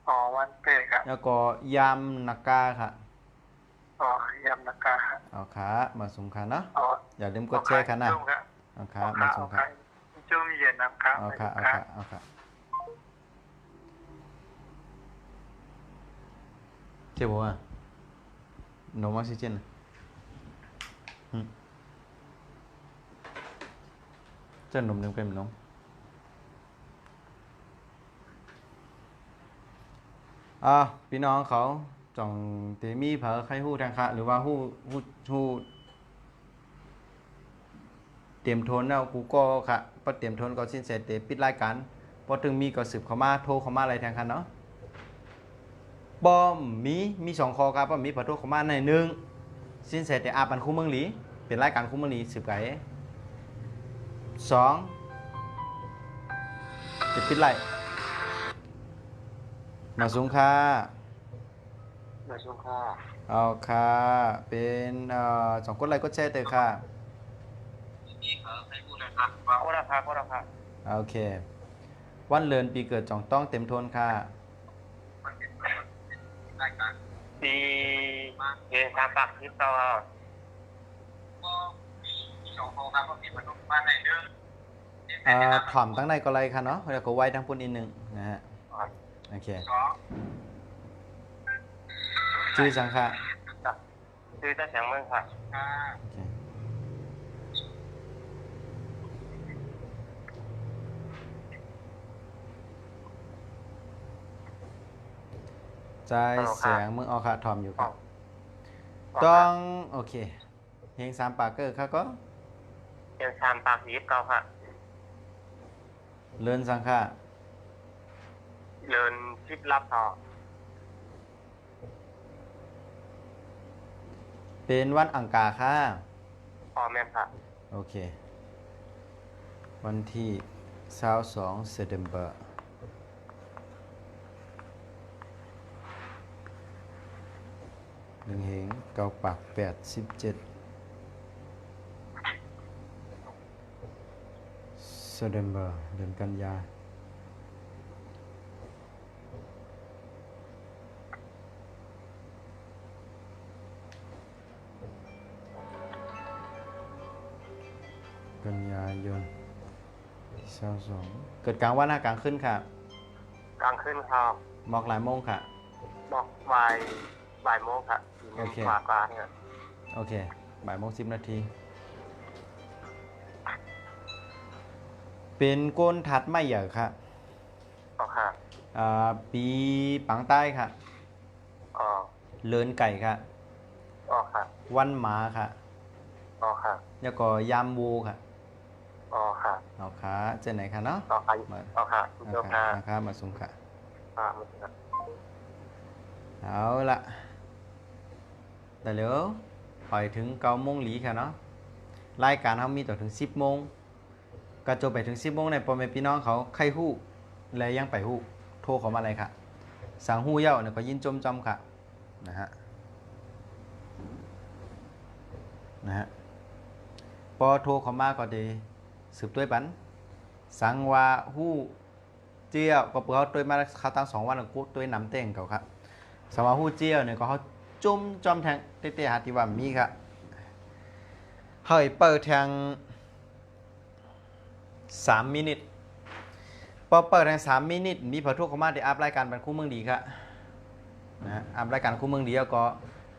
Speaker 4: อ๋อวันเป้ค่ะ
Speaker 3: แล้วก็ยามนากาค่ะ
Speaker 4: อ๋อยำนากาค่ะ
Speaker 3: เอาขามาสุ่มค่ะเนาะ
Speaker 4: อ๋อ
Speaker 3: อย่าลืมกดแชร์ค่ะนะ
Speaker 4: จุ่มค่ะ
Speaker 3: เอาขามาสุ่มค่ะ
Speaker 4: จุ่มเย็นน้ำค่ะ
Speaker 3: เอาค่ะ
Speaker 4: ค่ะ
Speaker 3: เอาค่ะเจ็บบ่อ่ะนมออกซิเจนจะนมเต็มเป็นนมพี่น้องเขาจ่องเตมีเผอใครฮู้ทางคะหรือว่าฮู้เตรียมโทนแล้วกูก็ค่ะพอเตรียมโทนก็สิ้นเสร็จเตปิดรายการพอถึงมีก็สืบเข้ามาโทรเข้ามาอะไรทางคันเนาะบ่มี2ข้อครับบ่มีพอโทรเข้ามาใน1สิ้นเสร็จแต่อาปันคู่เมืองหลีเป็นรายการคู่เมืองหลีสืบไก่2จะปิดไลน์มาสูงค่ะ
Speaker 4: มาชุ่มค่ะ
Speaker 3: เอาค่ะเป็น2กดไลค์กดแชร์เตอค่ะ
Speaker 4: นี่เขาให้พูดนะครับว่าโอราคาโอราคา
Speaker 3: โอเค วันเลือนปีเกิดจ่องต้องเต็มทนค่ะ
Speaker 4: ปีเกสามปักที่ต่อก็มี2 โครงครับก็มีมนุษย์บ้านไหนเด้อ
Speaker 3: ถ่อมตั้งในก็ไรค่ะเนาะแล้วก็ไว้ทั้งปุ่นอีกหนึ่งนะฮะ โอเค ชื่อสังค่ะ
Speaker 4: ชื่อเจ้าเสียงเมืองค่ะ
Speaker 3: โอเคใจเสียงมึงเอาค่ะถ่อมอยู่ครับ ต้องโอเคเพลง3ปากเกอร์ค่ะก็
Speaker 4: เกสามปักยี่สิบเก้าค่ะ
Speaker 3: เลือนสังค่ะ
Speaker 4: เดินชิดรับต่อ
Speaker 3: เป็นวันอังคารค่ะ
Speaker 4: พอแม่นค่ะ
Speaker 3: โอเค วันที่22เซปเทมเบอร์1เหงเกาปาก87เซปเทมเบอร์เดือนกันยากันยายน22เกิดกลางวันกลางขึ้นค่ะ
Speaker 4: กลางคืนครับ
Speaker 3: หมอกหลายโมงค่ะ
Speaker 4: บอกบ่ายโมงค่ะ
Speaker 3: โอเค
Speaker 4: กว่าเนี่ย
Speaker 3: โอเคบ่ายโมง10 นาที เป็นก้นทัดไม่ใหญ่ค่ะ
Speaker 4: อ๋อค่ะ
Speaker 3: ปีปังใต้ค่ะ
Speaker 4: อ๋อ
Speaker 3: เลินไก่ค่ะ
Speaker 4: อ๋อค่ะ
Speaker 3: วันหมาค่ะ
Speaker 4: อ๋อค่ะ
Speaker 3: แล้วก็ยามวูค่ะ
Speaker 4: อ๋อค่ะ
Speaker 3: เอาขาเจนไหนคะเนาะ
Speaker 4: อ๋อค่ะ
Speaker 3: มา
Speaker 4: อ๋อค่ะ
Speaker 3: เอา
Speaker 4: เจ้า
Speaker 3: ขา
Speaker 4: ค่ะ
Speaker 3: นะคะมาสูงค่ะ
Speaker 4: มันค่ะ
Speaker 3: เอาละได้แล้ว ไปถึง9 โมงหลีค่ะเนาะรายการเขามีต่อถึง10 โมงก็จบไปถึง10 โมงในพ่อแม่พี่น้องเขาใครฮู้และยังไปฮู้โทรเข้ามาเลยค่ะสั่งฮู้เย้าเนี่ยก็ยินจมจอมค่ะนะฮะพอโทรเข้ามาก็ดีสืบด้วยปันสังว่าฮู้เจียวก็เปิดเขาตัวมาเขาตั้ง2 วันแล้วกูตัวนำเต้งเขาครับสังว่าฮู้เจียวเนี่ยก็เขาจุ่มจอมแทงเตะๆหาที่ว่ามีครับเฮ้ยเปิดแทง3 มินิทพอเปิดแทง3 มินิทมีพอโทรเข้ามาได้อัพรายการเป็นคู่เมืองดีครับนะอัพรายการคู่เมืองดีแล้วก็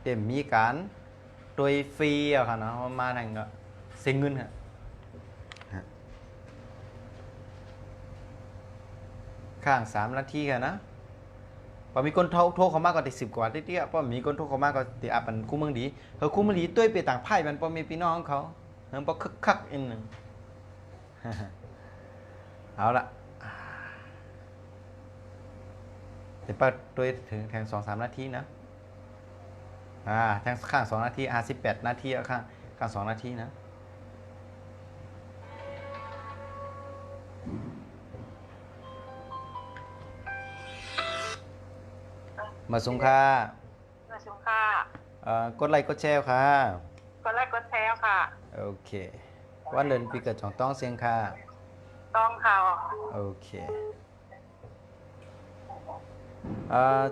Speaker 3: เต็มมีการโดยฟรีอะค่ะเนาะมาทางก็เซ็งเงินค่ะข้าง3 นาทีค่ะนะพอมีคนโทรเข้ามาก็ติด10 กว่าเตี้ยๆพอมีคนโทรเข้ามาก็ติดอัพเป็นคู่เมืองดีคู่เมืองดีต้วยไปต่างไพ่มันพอมีพี่น้องเขาพอคึกๆอีกหนึ่งเอาละเดี๋ยวเปิดตัวถึงแทง2-3 นาทีนะแทงข้าง2 นาที18 นาทีข้าง2 นาทีนะมาส่งค่ะ
Speaker 2: มาชมค่ะ
Speaker 3: กดไลค์กดแชร์ค่ะ
Speaker 2: กดไลค์กดแชร์ค่ะ
Speaker 3: โอเควันเดือนปีเกิดต้องเสียงค่ะ
Speaker 2: ต้องค่ะ
Speaker 3: โอเค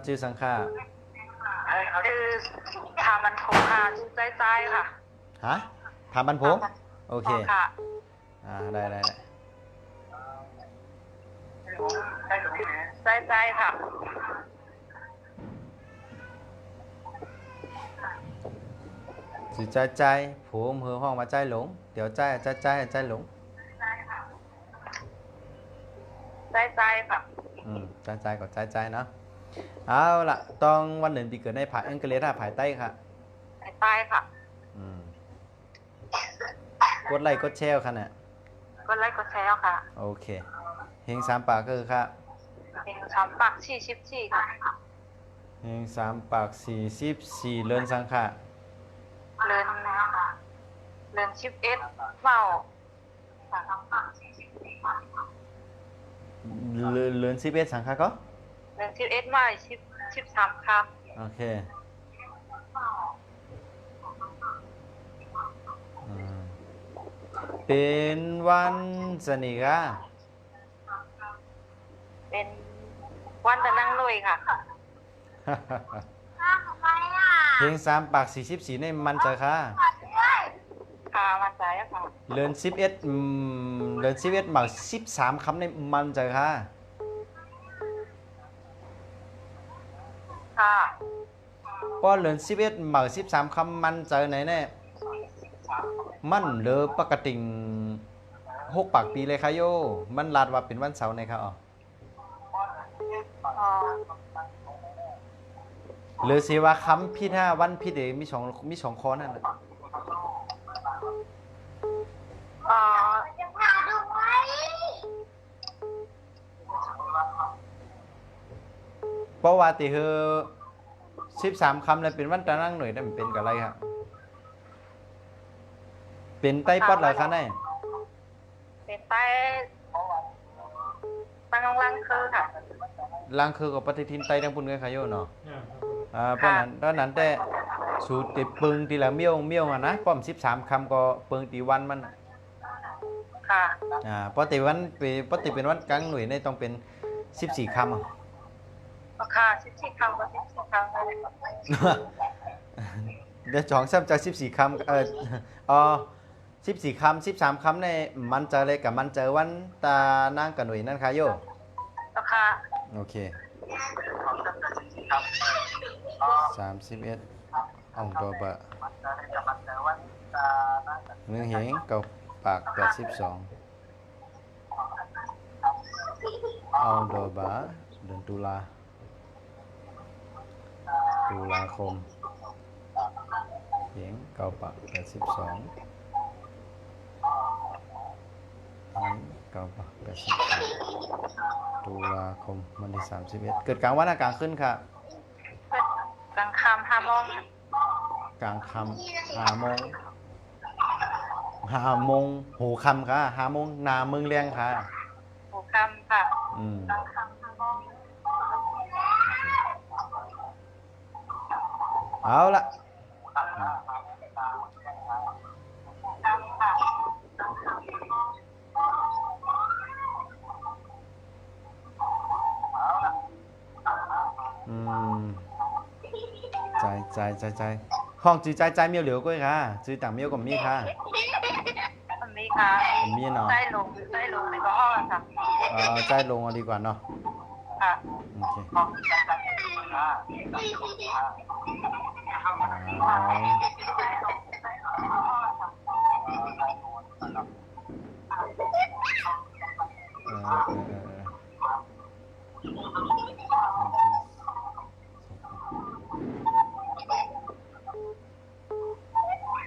Speaker 3: ชื่อสังค่ะ
Speaker 2: คือทามันคงค่ะดูใจค่ะ
Speaker 3: ฮะถามบันผมโอเค
Speaker 2: ค่ะ
Speaker 3: ได้
Speaker 2: ใจค่ะ
Speaker 3: สื่อใจผมเหอห้องมาใจหลงเดี๋ยวใจหลง
Speaker 2: ใจค่ะ
Speaker 3: ใจกับใจเนาะเอาล่ะต้องวันเดือนปีเกิดในผายอังกฤษผายใต้ค่ะ
Speaker 2: ใจค่ะ
Speaker 3: กดไลค์กดแชร์ค่ะเนี่ย
Speaker 2: กดไลค์กดแชร์ค่ะ
Speaker 3: โอเคเฮง3 ปากก็คือค่ะ
Speaker 2: เป็นคำปักชี้ค่ะ
Speaker 3: เฮง3 ปาก44เลินสังค่ะ
Speaker 2: เรือนชิปเอสเมา
Speaker 3: เลิน11สังค่ะก็
Speaker 2: เรือนชิปเอสมาชิป3ครับ
Speaker 3: โอเคเป็นวันสนิกา
Speaker 2: เป็นวันตะนั่งลุยค่ะ
Speaker 3: เพลง3 ปาก44ในมันจะค่ะ
Speaker 2: ค่ะมาใจค่ะ
Speaker 3: เลิน11เลิน11หมัก13 คำในมันจะค่ะ
Speaker 2: ค่ะ
Speaker 3: ป้อเลิน11หมัก13 คำมันจะไหนแน่มันเหลือปกติ6 ปากปีเลยค่ะโยมันลาดว่าเป็นวันเสาร์ในค่ะอ๋อหรือสิว่าคำพี่ถ้าวันพี่เดมีสองคอนั่นน่ะเพราะว่าติเฮอ13 คำแล้วเป็นวันตะนั่งหน่วยนั่นเป็นกับอะไรครับเป็นไต้ป๊อดเหรอคะเนี่ย
Speaker 2: เป็นใต้ตั้งล่างคือค่ะ
Speaker 3: ล่างคือกับปฏิทินไต้ทั้งปุ่นกันค่ะโยเนาะเพราะนั้นแต่สูตรติปึงทีละเมี่ยวอ่ะนะป้อม13 คำก็ปึงตีวันมัน
Speaker 2: ค่ะ
Speaker 3: ปกติเป็นวันกลางหน่วยในต้องเป็น14 คำอ่ะ
Speaker 2: ค่ะ14 คำก็14 คำเลย
Speaker 3: เดี๋ยว2 3จาก14 คำ14 คำ13 คำในมันเจอเลยกับมันเจอวันตานั่งกับหน่วยนั่นค่ะโย
Speaker 2: ค่ะ
Speaker 3: โอเค31อ่องตัวบะเนื้อเหงเก่าปาก82อ่องตัวบะเดือนตุลาคมเหงเก่าปาก82เก่าปาก82ตุลาคมวันที่31เกิดกลางวันอากลางขึ้นค่ะ
Speaker 2: กลางค่ำ5 โมง
Speaker 3: ก กลางคำ5 โมงหูคำค่ะ5 โมงนาเมืองเลียงค่ะ
Speaker 2: หกคำค่ะ
Speaker 3: อืม
Speaker 2: กลางคำ5 โมง
Speaker 3: เอาละ
Speaker 2: คำค่ะ
Speaker 3: อืมใจห้องจือใจเมียวเหลียวก้อยค่ะจือต่างเมียวกับมีค่ะ
Speaker 2: อันนี้ค่ะ
Speaker 3: มีเนาะ
Speaker 2: ใต้ลงในก็ห้องค่ะ
Speaker 3: ใจลงเอาดีกว่าเนาะ
Speaker 2: ค่ะ
Speaker 3: โอเค
Speaker 2: ของ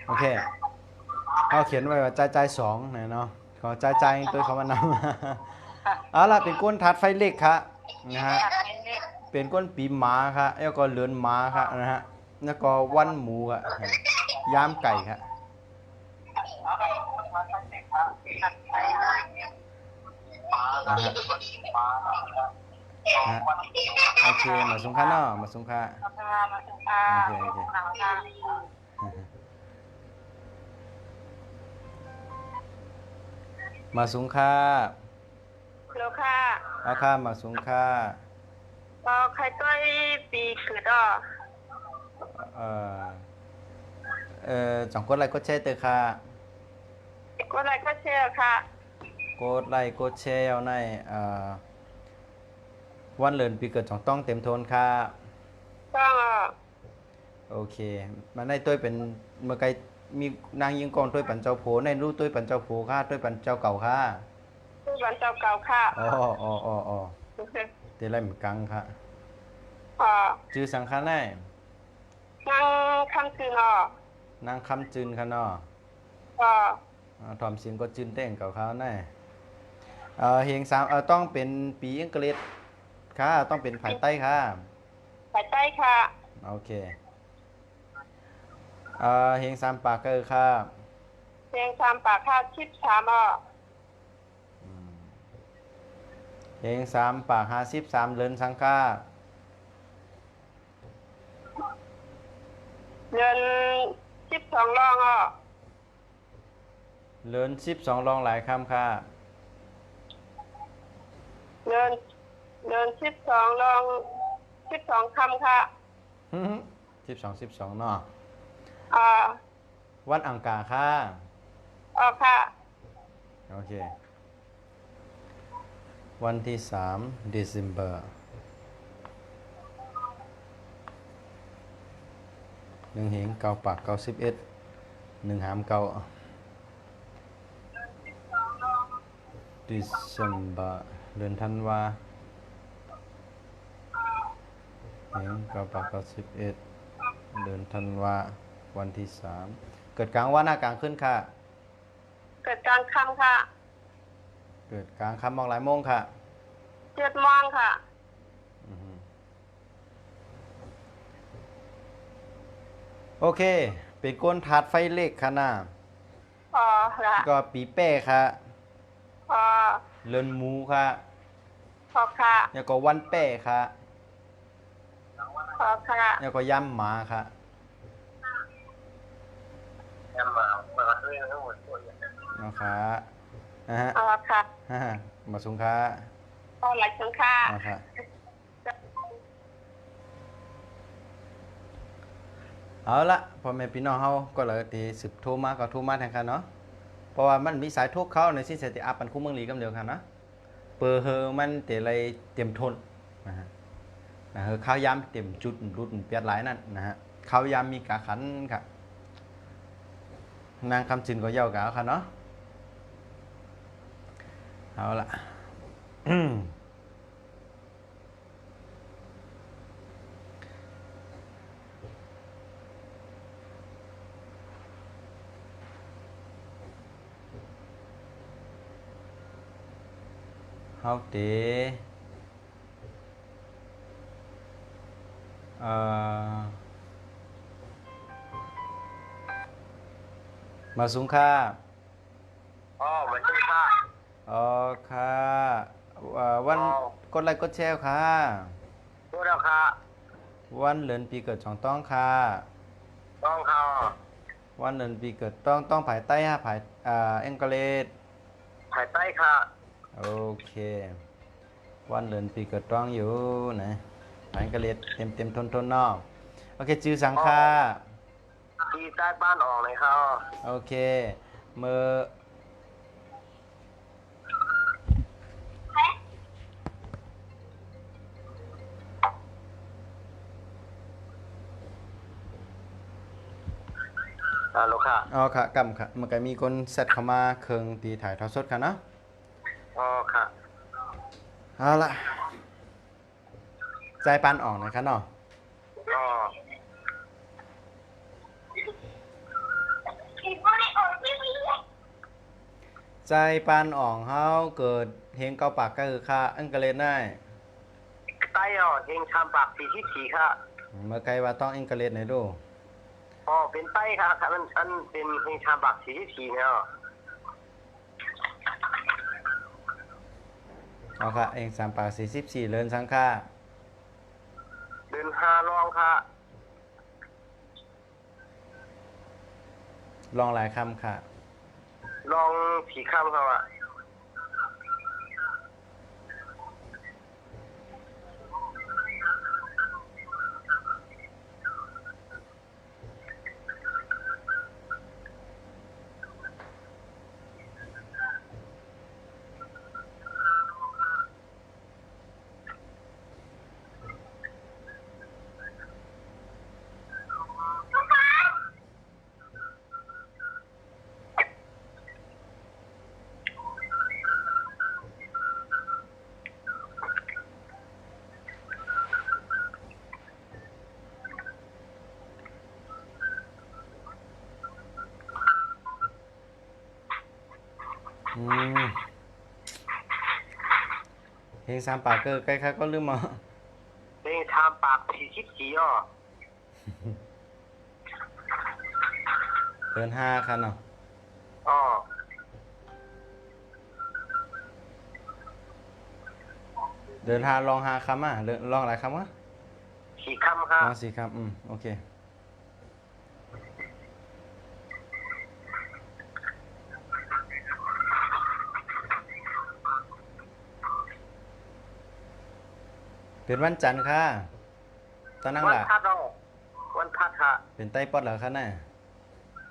Speaker 3: โอเคเขาเขียนไว้ว่าใจ2เนี่ยเนาะขอใจตัวเขามานำ เอาล่ะเป็นก้นทัดไฟเล็กครับนะฮะ เป็นก้นปีหมาครับแล้วก็เลือนหมาครับนะฮะแล้วก็วันหมูครับย่ามไก่ครับนะฮะโอเคมาสุงค่าเนาะมาสุงค่า
Speaker 2: มาถึงค่ะ
Speaker 3: โอเค
Speaker 2: หนังค่ะ
Speaker 3: มาสุงค่า
Speaker 2: แล้วค่ะ
Speaker 3: เอาค่ามาสุงค่า
Speaker 2: ใครต้อยปีคือดอ
Speaker 3: จ่องกดไลค์กดแชร์เตอค่ะ
Speaker 2: ก็อะไรก็เชื่อค่ะ
Speaker 3: กดไลค์กดแชร์เอาในวันเลินปีเกิดจ่องต้องเต็มโทนค่ะ
Speaker 2: ต้อง
Speaker 3: โอเคมันได้ตัวเป็นเมื่อไกลมีนางยิงกองตัวปันเจ้าโผในรู้ตัวปันเจ้าโผค่ะตัวปันเจ้าเก่าค่ะ
Speaker 2: ผู้บันเจ้าเก่าค่ะ
Speaker 3: อ๋อเดี๋ยวไล่เหมือนกังค่ะ
Speaker 2: อ๋อ
Speaker 3: จื้อสังฆาแน่
Speaker 2: นั่งคำคืนอ๋อน
Speaker 3: างคำจืนค่ะเนาะ
Speaker 2: อ๋อ
Speaker 3: ถอมสินก็จืนเต้งเก่าเขาแน่เฮง3ต้องเป็นปีอังกฤษค่ะต้องเป็นภายใต้ค่ะ
Speaker 2: ไปใต้ค่ะ
Speaker 3: โอเคเฮง3ปากเกอร์ค่ะ
Speaker 2: เพียงสามปากค่ะชิดสามอ๋อ
Speaker 3: เฮง3ปาก53เลินสังฆา
Speaker 2: เงิน12รองอ๋อ
Speaker 3: เลิน12รองหลายคำค่ะ
Speaker 2: เงิน12รอง12คำค่ะ
Speaker 3: 12เนาะ
Speaker 2: อ๋อ
Speaker 3: วันอังคารค่ะ
Speaker 2: อ๋อค่ะ
Speaker 3: โอเค วันที่3 December 1เหง9ปาก91 1หาม9 December เดือนธันวาเหง9ปาก91 เดือนธันวาวันที่3เกิดกลางวันหน้ากลางขึ้นค่ะ
Speaker 2: เกิดกลางค่ำค่ะ
Speaker 3: เกิดกลางค่ำมองหลายโมงค่ะ
Speaker 2: 7 โมงค่ะ
Speaker 3: โอเค เป็นก้นถาดไฟเล็กค่ะนะ
Speaker 2: อ๋อละ
Speaker 3: ก็ปีเป้ค่ะ
Speaker 2: อ๋อ
Speaker 3: เลินหมูค่ะ
Speaker 2: พอค่ะ
Speaker 3: แล้วก็วันเป้ค่ะ
Speaker 2: พอค่ะ
Speaker 3: แล้วก็ยำหมาค่ะ นะคะนะฮะ
Speaker 2: อ๋อค่ะ
Speaker 3: มาสุงค่ะ
Speaker 2: อ๋อหลายครั้งค่ะ
Speaker 3: นะคะเอาละพ่อแม่พี่น้องเฮาก็เลยที่สืบโทรมาก็โทรมาแทนกันเนาะเพราะว่ามันมีสายโทรเข้าในสิ้นเสติอัพปันคุ้มเมืองลีกำเดียวกันเนาะเปิดเฮอมันแต่ไรเต็มทนนะฮะเฮอข้าวยำเต็มจุดรุดเปียดหลายนั่นนะฮะข้าวยำมีกาขันค่ะนางคำจินก็เย้ากาค่ะเนาะเอาละ เฮาเต มาสูงค่ะ
Speaker 4: อ๋อมันใช่ค่ะ
Speaker 3: อ๋อค่ะวันกดไลค์กดแชร์ค่ะ
Speaker 4: รู้แล้วค่ะ
Speaker 3: วันเดือนปีเกิดของต้องค่ะ
Speaker 4: ต้องค่ะ
Speaker 3: วันเดือนปีเกิดต้องภายใต้ฮะภายอังกฤษ
Speaker 4: ถ่ายใต้ค่ะ
Speaker 3: โอเค วันเดือนปีเกิดต้องอยู่นะภายอังกฤษเต็มทนนอกโอเคจื้อสังค่ะ
Speaker 4: ที่ใต้บ้านออกเลยค่ะ
Speaker 3: โอเคมือ
Speaker 4: ลูกค่ะ
Speaker 3: อ๋อค่ะกำค่ะมันก็มีคนเซตเข้ามาเครื่องตีถ่ายทอดสดค่ะเนาะ
Speaker 4: อ๋อค่ะ
Speaker 3: เอาละใจปันออกนะคะเนาะ
Speaker 4: อ๋อ
Speaker 3: ใจปันออกเฮาเกิดเฮงเกาปากก็คือค่าอังกฤษได้
Speaker 4: ใต้อ๋อเฮงชามปากสีที่สีค่ะ
Speaker 3: เมื่อไกลว่าต้องอังกฤษไหนดู
Speaker 4: อ๋อเป็นใต้ค่ะค่ะมันอันเป็นเฮงชามปากสีที่สีเนี่ย
Speaker 3: เอาค่ะเองสามปาก44เลินสังค่า
Speaker 4: เดินหาลองค่ะ
Speaker 3: ลองหลายคำค่ะ
Speaker 4: ลองผีคำครับอ่ะ
Speaker 3: อืมเฮงสามปากเกอร์ใกล้ๆก็ลืมมา
Speaker 4: เฮงชามปากสีที่สีอ๋อ
Speaker 3: เดินห้าค่ะเนาะ
Speaker 4: อ๋อ
Speaker 3: เดินห้าลองห้าคำอ่ะลองหลายคำวะ
Speaker 4: ผีคำค่ะ
Speaker 3: ลองสี่คำโอเคเป็นวันจันทร์ค่ะตอนนั่ง
Speaker 4: วัน
Speaker 3: ล่ะ
Speaker 4: พัดอ๋อวันพัดค่ะ
Speaker 3: เป็นไต้ป๊อดเหรอคะน่ะ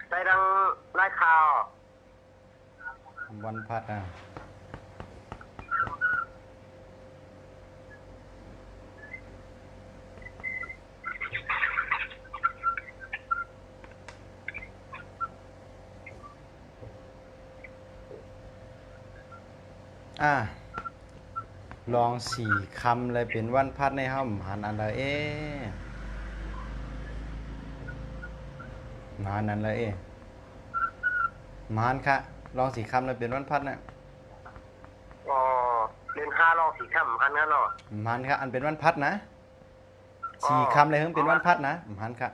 Speaker 4: ใต้ดังไล่ข่าว
Speaker 3: วันพัดลองสี่คำเลยเป็นวันพัดในห้องหันอะไรมานั่นเลยมานค่ะลองสี่คำเลยเป็นวันพัดน่ะ
Speaker 4: อ๋อเล่นห้าลองผีคำพันกันเนาะ
Speaker 3: มันค่ะอันเป็นวันพัดนะสี่คำเลยเพิ่งเป็นวันพัดนะมันค่ะ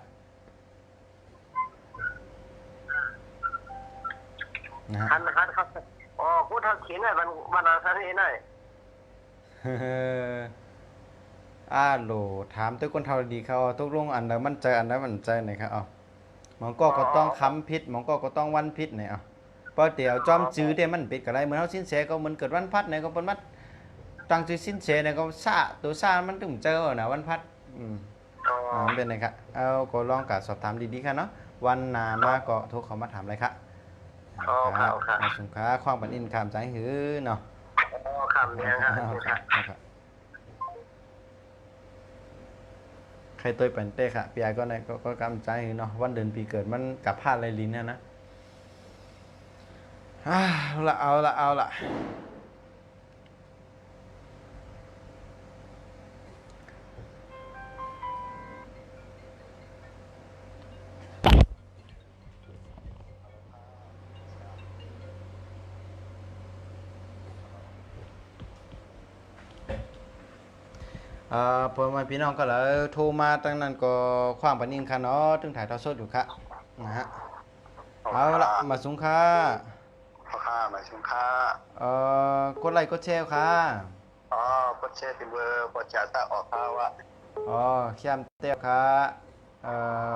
Speaker 3: นะฮะ
Speaker 4: หันครับอ๋อกูทำเขียนหน่อยวันอังคารนี้หน่อย
Speaker 3: โหลถามตัวคนเท่าดีเขาตกลงอันใดมั่นใจอันใดมั่นใจหน่อยครับหมองก็ต้องคำพิษหมองก็ต้องวันพิษหน่อยเพราะเดี๋ยวจอมจื้อเดี๋ยวมันปิดกับอะไรเหมือนเฮาสิ้นเสก็เหมือนเกิดวันพัดเนี่ยก็เป็นวัดตั้งชื่อสิ้นเสเนี่ยก็ซาตัวซามันถึงเจอนะวันพัด
Speaker 4: อ๋อ
Speaker 3: มันเป็นไงครับเอาก็ลองกับสอบถามดีๆค่ะเนาะวันหนามาก็โทรเข้ามาถามเลยครับ
Speaker 4: อ๋อครับครับ
Speaker 3: สงค้าคว้างปันอินคำใจหือเนาะ
Speaker 4: อ๋อคำเนี่ยครับ
Speaker 3: ใครตัวเป็นเต้ค่ะปียก็ในก็กำใจหือเนาะวันเดือนปีเกิดมันกับพลาดอะไรลิ้นเนี่ยนะเอาละพอมาพี่น้องก็เลยโทรมาตั้งนั้นก็คว้างปันอินค่ะเนาะถึงถ่ายทอดสดอยู่ค่ะนะฮะ
Speaker 4: อ
Speaker 3: เอาละมาสุงค่า
Speaker 4: พ่อข้ามาชุมค่าก
Speaker 3: ดไลค์กดแชร์ค่ะ
Speaker 4: อ๋อกดแชร์ที่เบอร์กดจ่าตาออกข้าวอ่ะ
Speaker 3: อ๋อแคมเต้ค่ะเอ่อ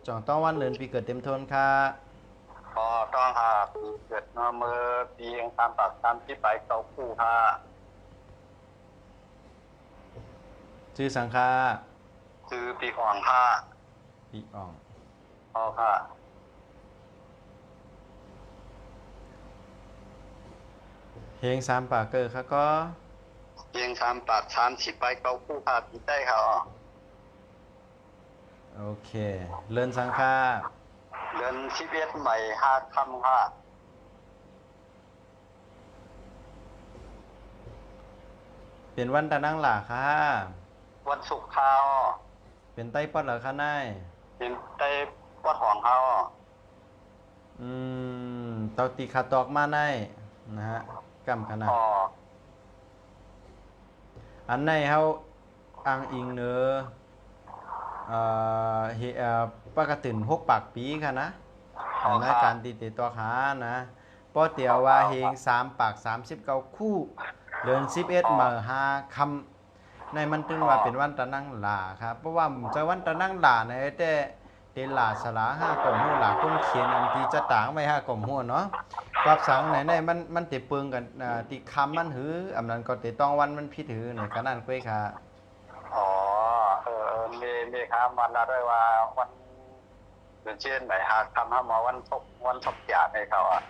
Speaker 3: จ่องต้องวันเดือนปีเกิดเต็มทนค่ะ
Speaker 4: อ๋อต้องค่ะปีเกิดเนาะเมื่อปีเองตามปากตามที่ไปเกาคู่ค่ะ
Speaker 3: ชื่อสังค่า
Speaker 4: คือปีอ่องค่ะ
Speaker 3: ปีอ่อง
Speaker 4: อ๋อค่ะ
Speaker 3: เฮงสามปากเกอร์ค่ะก็
Speaker 4: เพียงตามปากตามที่ไปเกาคู่ค่ะปีได้ค่ะอ๋อ
Speaker 3: โอเคเลินสังค่า
Speaker 4: เดือน11ใหม่5ค่ำค่ะ
Speaker 3: เป็นวันตะนั่งหล่าค่ะ
Speaker 4: วันศุกร์ค่ะอ๋อ
Speaker 3: เป็นไต้ปอดเหรอคะนาย
Speaker 4: เป็นได้ปวดของเขาอ๋อ
Speaker 3: เตาตีขาตอกมาในนะฮะกำขนาด
Speaker 4: อ๋อ
Speaker 3: อันในเฮาอ้างอิงเนอปกติ6 ปากปีค่ะนะในการติดต่อหานะป้อเตียวว่าเฮง3 ปาก 39 คู่เดือน11มา5คำในมันตึงว่าเป็นวันตะนั่งหลาครับเพราะว่าจะวันตะนั่งหลาในแต่เตลาสลา5กล่อมหัวหลาคนเขียนอันที่จะต่างไว้5กล่อมหัวเนาะกอบสังในมันติเปิงกันติคำมันหืออำนั้นก็ติต้องวันมันพิถือในขนาดก้วยค่ะ
Speaker 4: อ๋อเมครับวันละด้วยว่าวันเดือนเช่นไหนหากทำให้มาวันศพหยาดให้เขาอ่ะ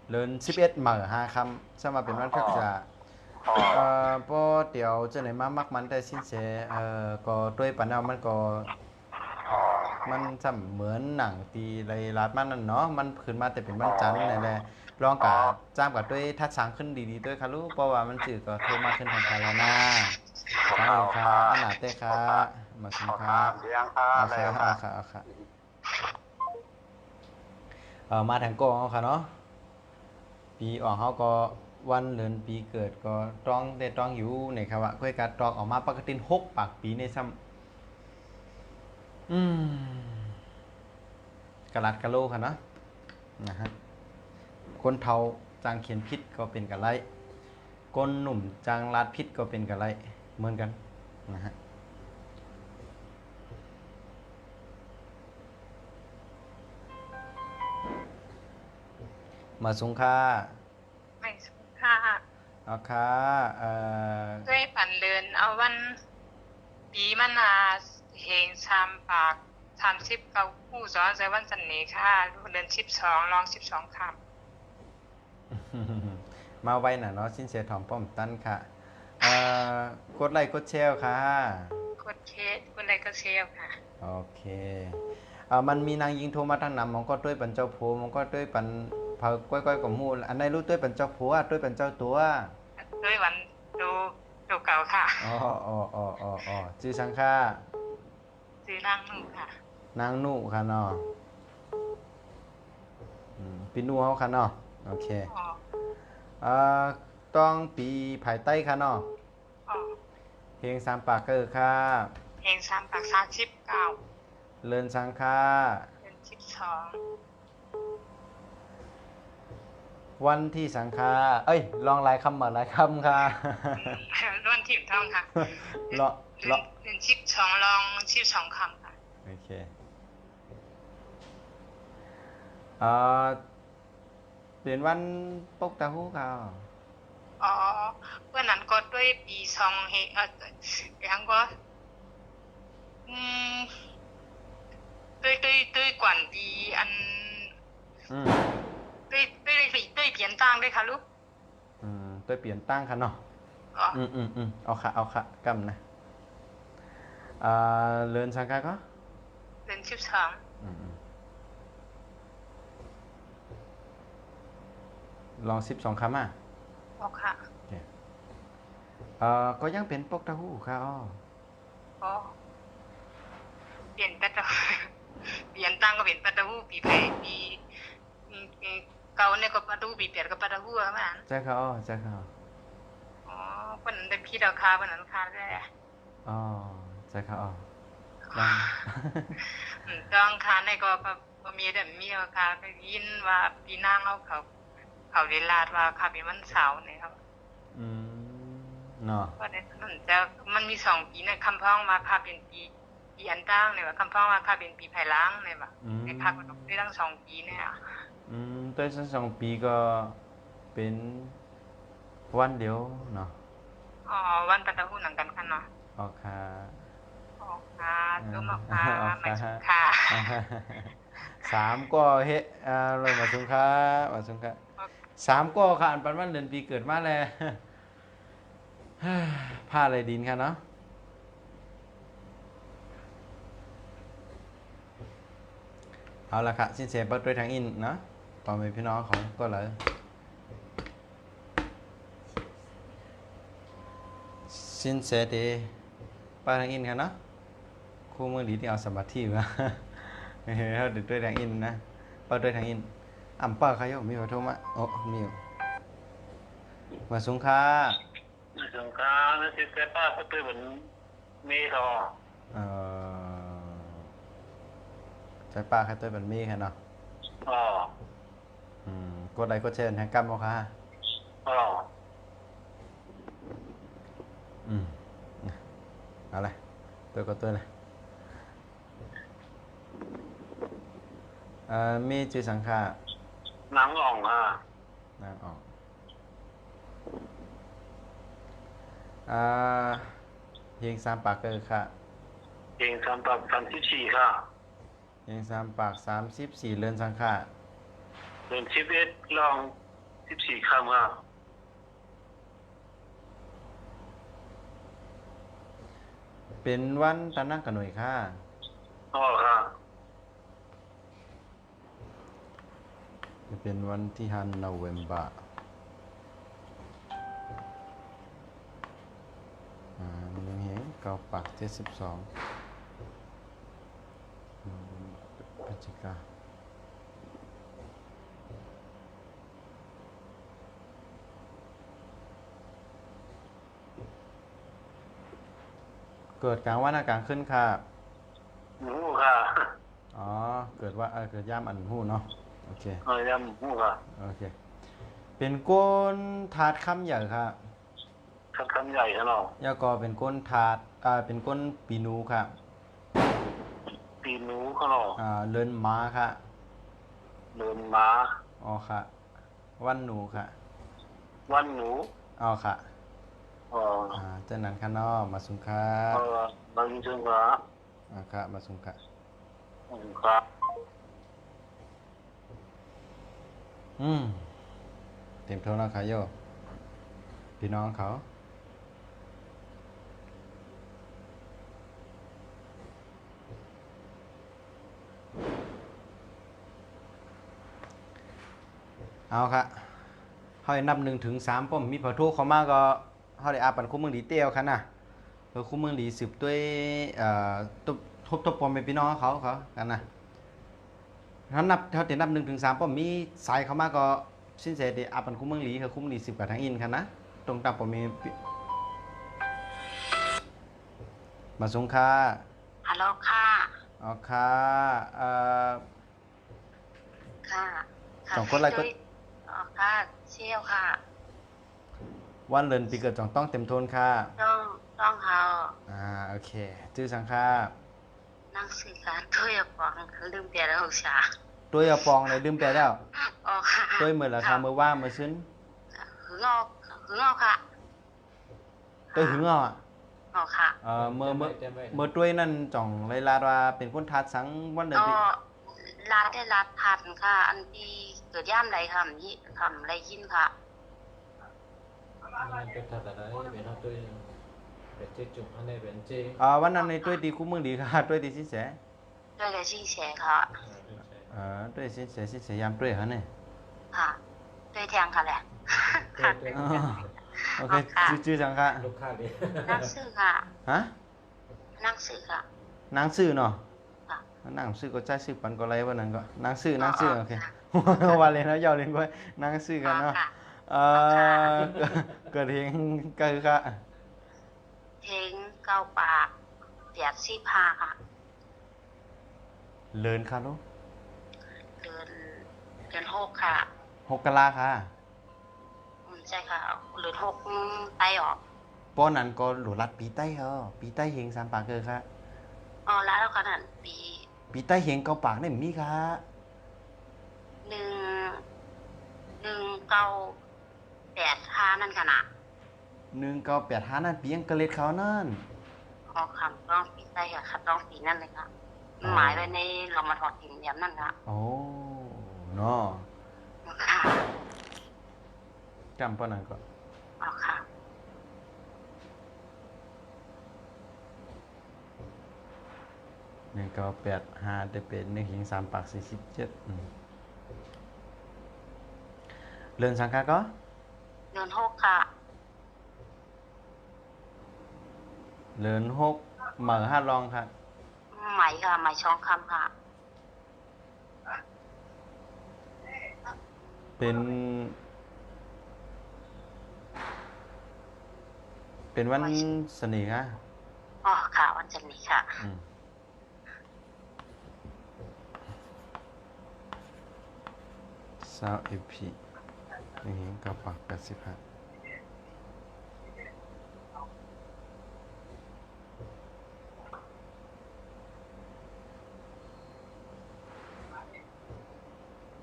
Speaker 3: เลิน11มื้อ5คำสมาเป็นวันพฤกษา
Speaker 4: อ๋อ
Speaker 3: พอเดี๋ยวจะไหนมามักมันแต่สิ้นเสก็ด้วยปัญหามันก็
Speaker 4: อ๋อ
Speaker 3: มันจำเหมือนหนังตีไรลาดมันนั่นเนาะมันขึ้นมาแต่เป็นวันจันทร์นั่นแหละลองกับจ้ามกับด้วยทัดสางขึ้นดีๆด้วยค่ะลูกเพราะว่ามันจืดก็โทรมาขึ้นทางคารานาใช่ค่ะอันหนาเต้ค่ะมาสิ
Speaker 4: เอา
Speaker 3: ค
Speaker 4: ครั
Speaker 3: รั
Speaker 4: บบ เลี้ยงค่ะ
Speaker 3: เอา
Speaker 4: อะไร
Speaker 3: ค่ะ
Speaker 4: ครั
Speaker 3: เอา
Speaker 4: บ
Speaker 3: ค่ะมาทางโกงเอาค่ะเนาะปีออกเขาก็วันเดือนปีเกิดก็ต้องได้ต้องอยู่ในครับว่าค่อยการตอกออกมาปกติ6 ปากปีในซ้ำกะลัดกะโลค่ะเนาะนะฮะคนเทาจางเขียนพิษก็เป็นกะไรคนหนุ่มจางลาดพิษก็เป็นกะไรเหมือนกันนะฮะมาสงค่า
Speaker 2: ไม่สุขค่ะ
Speaker 3: เอาค่ะ
Speaker 2: ด้วยผันเดินเอาวันปีมะนาเฮง3 ปาก39 คู่ซ้อนใส่วันจันนี้ค่ะเดือน12ลอง12คำ
Speaker 3: มาไว้น่ะเนาะสินเสียถอมป้อมตั้นค่ะกดไลค์กดแชร์ค่ะ
Speaker 2: กดเคสกดอะไรก็เซลค่ะ
Speaker 3: โอเคมันมีนางยิงโทรมาทางนำมันก็ด้วยปันเจ้าผัวมันก็ด้วยปันเผาก้อยๆกับมูอันไหนรู้ด้วยปันเจ้าผัวด้วยปันเจ้าตัว
Speaker 2: ด้วยวันดูเก่าค่ะ
Speaker 3: อ๋อชื่อสังค่า
Speaker 2: ซื้อนั่งหนูค่ะ
Speaker 3: นางนุค่ะเนาะปีนูเฮาค่ะเนาะโอเค
Speaker 2: อ๋อ
Speaker 3: ต้องปีภายใต้ค่ะเนาะ
Speaker 2: อ๋อ
Speaker 3: เพลงสามปากเกอร์ค่ะ
Speaker 2: เฮง3 ปาก39
Speaker 3: เลินสังค่า
Speaker 2: เดือน
Speaker 3: วันที่สังคาเอ้ย ลองหลายคำมาหลายคำค่ะ
Speaker 2: 12ร่วนถิ่มทองค่ะ
Speaker 3: เลาะ
Speaker 2: เดือน12ลอง12คำค่ะ
Speaker 3: โอเคเป็นวันปกตาหูค่ะ
Speaker 2: อ๋อเมื่อนั้นก็ด้วยปี2เฮยังก็อืมด้วยกวนปีอัน
Speaker 3: อืม
Speaker 2: ด้วยเปลี่ยนตั้งด้วยค่ะลูก
Speaker 3: ตัวเปลี่ยนตั้งค่ะเนาะ
Speaker 2: อ๋อ
Speaker 3: เอาค่ะกำนะเลินสังคาก็
Speaker 2: เดือน
Speaker 3: ลอง12คำอ่ะ
Speaker 2: อ๋อค่ะ
Speaker 3: โอเคก็ยังเป็นปกตาหูค่ะอ้อ
Speaker 2: อ๋อเปลี่ยนปัตตาเปลี่ยนตั้งก็เปลี่ยนปัตตาหูปีไปปีเก่าเนี่ยก็ปัตตาหูปีเปลี่ยนก็ปัตตาหูอะมัน
Speaker 3: ใช่ค่ะอ้อใช่ค่ะ
Speaker 2: อ๋อวันนั้นได้พี่ดาวคาวันนั้นคาได้
Speaker 3: อ๋อใช่ค่ะอ้อ
Speaker 2: ต้องคาในก็ บ่มีแต่มีค่ะก็ยินว่าพี่นางเขาได้ลาดว่าค่ะเป็นวันเสาร์นี่ครับ
Speaker 3: อืมเนาะ
Speaker 2: ก็ได้สนจะมันมี2 ปีในคำพ้องมาค่ะเป็นปีอันตั้งเนี่ยว่าคำพ้องมาค่ะเป็นปีภายหลังเนี่ยว่าในค่ะก็ต้องได้ทั้ง2 ปีเนี่ย
Speaker 3: ตัวสัก2 ปีก็เป็นวันเดียวเนาะ
Speaker 2: อ๋อวันตะกะหูหนังกันค่ะเนาะ
Speaker 3: ออกค่ะ
Speaker 2: อ๋อค่ะตัวมาค่ะ
Speaker 3: ออก
Speaker 2: ไม่
Speaker 3: ค่ะ
Speaker 2: สุขค่ะ
Speaker 3: 3ก็เฮ็ดเรามาสุงค่ะมาสุงค่ะ3ก็ค่ะอันปันวันเดือนปีเกิดมาแล้ว ผ้าอะไรดินค่ะเนาะเอาละค่ะสินเสบักด้วยทางอินเนาะต่อไปพี่น้องของก็เลยสินเสเดป้าทางอินค่ะเนาะคู่มือดีที่เอาสมบัติที่มา เขาดึกด้วยทางอินนะป้าด้วยทางอินอ่ำป้าใครยกมีขอโทษมาโอ้มีอยู่มาสงค่า
Speaker 4: สงครามนั่นสิแต่ป้าก็เป็นเหมือนมีทอ
Speaker 3: เอ่ใจป้าใครตัวแบบนี้ค่ะเนาะ
Speaker 4: อ๋อก
Speaker 3: ดไลค์กดแชร์ให้กำเอาค่ะ
Speaker 4: อ๋อ
Speaker 3: เอาเลยตัวก็ตัวเลยมีจือสังฆา
Speaker 4: หนังอ่องอ่ะ
Speaker 3: นางออกเพียง3 ปากเกอร์ค่ะ
Speaker 4: เองทำปรับ34ค่ะ
Speaker 3: เพียง3 ปาก34เรือนสังฆา
Speaker 4: เดิน11ลอง14คำค่ะ
Speaker 3: เป็นวันตะนักกันหน่อยค่ะ
Speaker 4: อ๋อค่ะ
Speaker 3: เป็นวันที่ฮันโนเวมบานี่เห็น9 ปาก72พฤศจิกาเกิดกลางวันอากลางขึ้นค่ะ
Speaker 4: หมูค่ะ
Speaker 3: อ๋อ เกิดว่าเกิดย่ามอันหูเนาะ โอเค
Speaker 4: ยำหมูค่ะ
Speaker 3: โอเค เป็นก้นถาดคำใหญ่ค่ะ
Speaker 4: คำใหญ่ค่ะเนาะ
Speaker 3: ยาก็เป็นก้นถาดเป็นก้นปีนูค่ะ
Speaker 4: ปีหนูค่ะเนาะ
Speaker 3: เลินม้าค่ะ
Speaker 4: เดินม้า
Speaker 3: อ๋อค่ะ วันหนูค่ะ
Speaker 4: วันหนู
Speaker 3: อ๋อค่ะ
Speaker 4: อ๋อ
Speaker 3: เจ้านั้นค่ะเนาะมาสุงค่ะ
Speaker 4: บางจังหวะ
Speaker 3: ค่ะ มาสุงค่ะ
Speaker 4: ครับ
Speaker 3: เต็มโทรแล้วค่ะโยพี่น้องเขา เอาค่ะเขาให้นับ1 ถึง 3ป้อมมีพอโทรเขามาก็เขาได้อาปันคู่เมืองดีเตียวค่ะนะเพื่อคู่เมืองดีสืบด้วยทบปอมเป็นพี่น้องเขากันนะถ้านับเขาจะนับ1 ถึง 3ป้อมมีสายเขามาก็สิ้นเสด็จอาปันคู่เมืองดีคือคู่เมืองดีสืบกับทางอินค่ะนะตรงตามป้อมมีมาสงค่า
Speaker 2: ฮัลโหลค่ะ
Speaker 3: เอาค่ะ
Speaker 2: ค่ะ
Speaker 3: สองคนอะไรก็
Speaker 2: อ๋อค่ะเชี่ยวค่ะ
Speaker 3: วันเดือนปีเกิดต้องเต็มโทนค่ะ
Speaker 2: ต้องเขา
Speaker 3: โอเคชื่อสังค่า
Speaker 2: นั่งสื่อการตัวอย่าฟังลืมเปลี่ยนแล้วชา
Speaker 3: ตัวอย่าปองเลยลืมไปแล้ว
Speaker 2: อ๋อค่ะ
Speaker 3: ตัวเหมือนราคาเมื่อว่าเมื่อซึ้น
Speaker 2: หึงเอาค่ะ
Speaker 3: ตัวหึงอ่ะ
Speaker 2: อ๋อค่ะ
Speaker 3: เมื่อตัวนั่นจ่องเลยลาดว่าเป็นคนทัดสังวันเดือน
Speaker 2: ก็
Speaker 3: ปี
Speaker 2: รัดทันค่ะ อันที่เกิดย่ามไรคำไรยินค่ะ
Speaker 1: มันเป็นทัดอะไรเป็นทัดด้วยเป็นเจ๊จุกอันนี้เป็นเจ๊
Speaker 3: วันนั้นในตัวดีคุ้มเมืองดีค่ะตัวดีสินแส
Speaker 2: ด้วยกับชิงแฉค่ะ
Speaker 3: ตัวสินแสยามตัวเหรอเนี่ย
Speaker 2: ค่ะด้วยแทงค่ะแหละ
Speaker 3: โอเคชื่อสังค่า
Speaker 1: ลูกค้าดี
Speaker 2: นั่งซื้อค่ะ
Speaker 3: ฮะ
Speaker 2: นั่งซื้อค่ะ
Speaker 3: นางซื่อเนาะ
Speaker 2: ค่ะ
Speaker 3: นางซื่อก็ใจซื่อปันก็ไรวันนั้นก็นางซื่อโอเควันเลยนะยาวเลยก็นางซื่อกันเนาะ เกิดเหตุก็คือค่ะ
Speaker 2: เพลง9 ปาก85ค่ะ
Speaker 3: เลินค่ะลูก
Speaker 5: เดือนหกค่ะ
Speaker 3: 6กะลาค่ะ
Speaker 5: ใช่ค่ะเดือนหกไตออก
Speaker 3: ป้อนนั้นก็หลุดรัดปีใต้เหรอปีใต้เฮงสามปากเกอค่ะ
Speaker 5: อ๋อแล้วขนาดปี
Speaker 3: ปีใต้เฮงเกาปากเนี่ยมีค่ะ
Speaker 5: หนึ่งหนึ่งเก้าแปดห้านั่นขนาด
Speaker 3: 1985นั่นปียังกะเล็ดเขานั่น
Speaker 5: อ๋อค่ะต้องปีไตค่ะค่ะต้องปีนั่นเลยค่ะ
Speaker 3: อ๋อ
Speaker 5: หมายไว้ในเรามาถอดถิ่นย้ำนั่นค่ะ
Speaker 3: โอ้เนาะ
Speaker 5: ค่ะ
Speaker 3: จำป้อนนั้นก็
Speaker 5: อ๋อค่ะ
Speaker 3: 1985จะเป็น1เฮงสามปาก47เรือนสังกัดก็
Speaker 5: เดือนหกค่ะ
Speaker 3: เรือน6เหมือห้ารองค่ะ
Speaker 5: ไหมค่ะไหมช่องคำค่ะ
Speaker 3: เป็นวันเสน่ห์ค่ะ
Speaker 5: อ๋อค่ะวันจันทร์นี้ค่ะ
Speaker 3: ซาวเอพี1เฮงเกาปาก85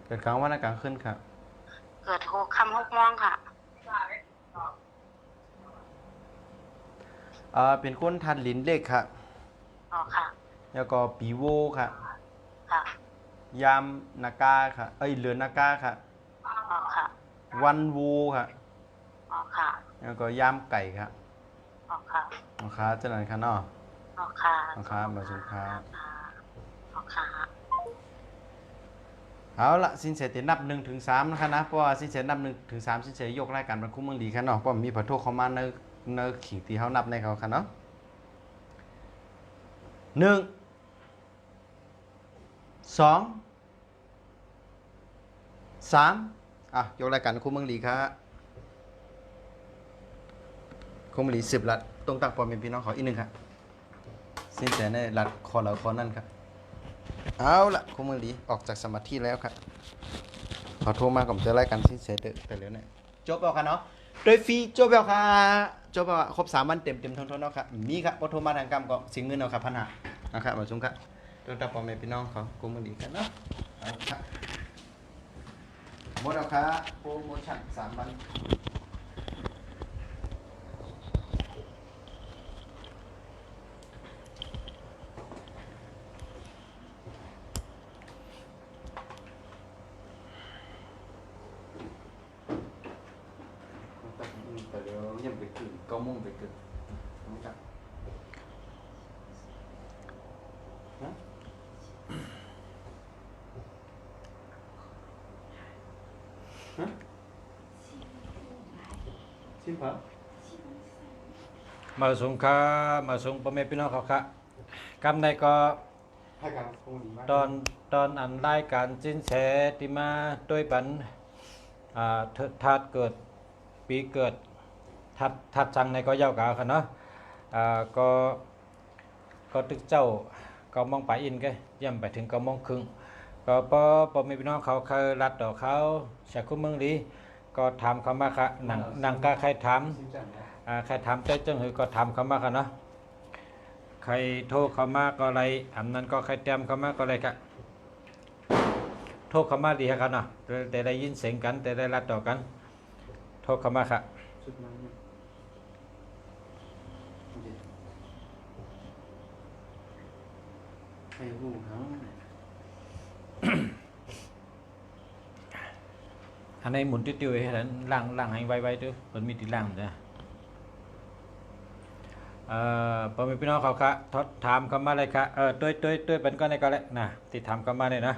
Speaker 3: เกิดกลางวันและกลางคืนครับ
Speaker 5: เกิดหกคำ6 โมงค่ะ
Speaker 3: เป็นคนทัดลิ้นเล็กครับ
Speaker 5: อ๋อค่ะ
Speaker 3: แล้วก็ปีโวครับ
Speaker 5: ค่ะ
Speaker 3: ยามนากาครับ เรือนนากาครับ
Speaker 5: อ๋อค่ะ
Speaker 3: วันวูครับ
Speaker 5: อ๋อค่ะ
Speaker 3: แล้วก็ยามไก่ครับ
Speaker 5: อ๋อค่ะ
Speaker 3: น้องค้าเจริญครับเนาะ
Speaker 5: อ๋อค่ะ
Speaker 3: น้องค้ามาสุค้า
Speaker 5: อ๋อค่ะ
Speaker 3: เอาละสินเสตินับ1ถึง3นะครับนะเพราะว่าสินเสนับ1ถึง3สินเสยกรายการบรรคุเมืองดีครับเนาะเพราะมีผลโทษเข้ามาในขิงที่เฮานับในเขาครับเนาะ1 2 3ยกรายการคุเมืองดีครับคุเมืองดี10ลัดตรงตักปอมเป็นพี่น้องเขาอีก1ครับสินเสในลัดคอเราคอนั่นครับเอาละคุเมืองดีออกจากสมาธิแล้วครับขอโทรมาก่อนจะรายการสินเสแต่แล้วเนี่ยจบแล้วครับเนาะโดยฟรีจบแล้วครับจบแล้วครบ3วันเต็มทนๆเนาะครับมีครับบ่โทรมาทางกรรมก็สิเงินเอาครับ1,500นะครับมาชมครับตรงตักปอมเป็นพี่น้องเขาคุเมืองดีกันเนาะเอาครับหมดแล้วครับโปรโมชั่น3 วันแต่เดี๋ยวยังไปกึ่ง9 โมงไปกึ่งนะครับฮะชิมเปล่า
Speaker 1: มาส่งครับมาส่งพ่อแม่พี่น้องเขาครับกำในก็
Speaker 3: ให้การคงดีมาก
Speaker 1: ตอนอันรายการจินแสที่มาด้วยปันทัดเกิดปีเกิดทัดจังในก็เย้ากาค่ะเนาะก็ตึกเจ้าก็มองไปอินก็ย่ำไปถึงก็มองครึ่งก็พอมีพี่น้องเขาเคยรัดดอกเขาชาคุเมืองดีก็ถามเขามาค่ะหนังกาใครถาม
Speaker 3: ชิมจังนะ
Speaker 1: ใครถามเจ้าจังหือก็ถามเขามาค่ะเนาะใครโทรเขามาก็อะไรอันนั้นก็ใครเตรียมเขามาก็อะไรค่ะโทรเขามาดีครับเนาะแต่ได้ยินเสียงกันแต่ได้รัดต่อกันโทรเขามาค่ะ
Speaker 3: ชุดนั้นเนี่ยโอเคให้หูทั้ง
Speaker 1: อันนี้หมุนติ้วๆให้นั้นล่างให้ไวๆด้วยมันมีที่ล่างนะพอมีพี่น้องเขาค่ะถามเขามาเลยค่ะด้วยเป็นก็ในก็แล้วนะที่ถามเขามาเนี่ยนะ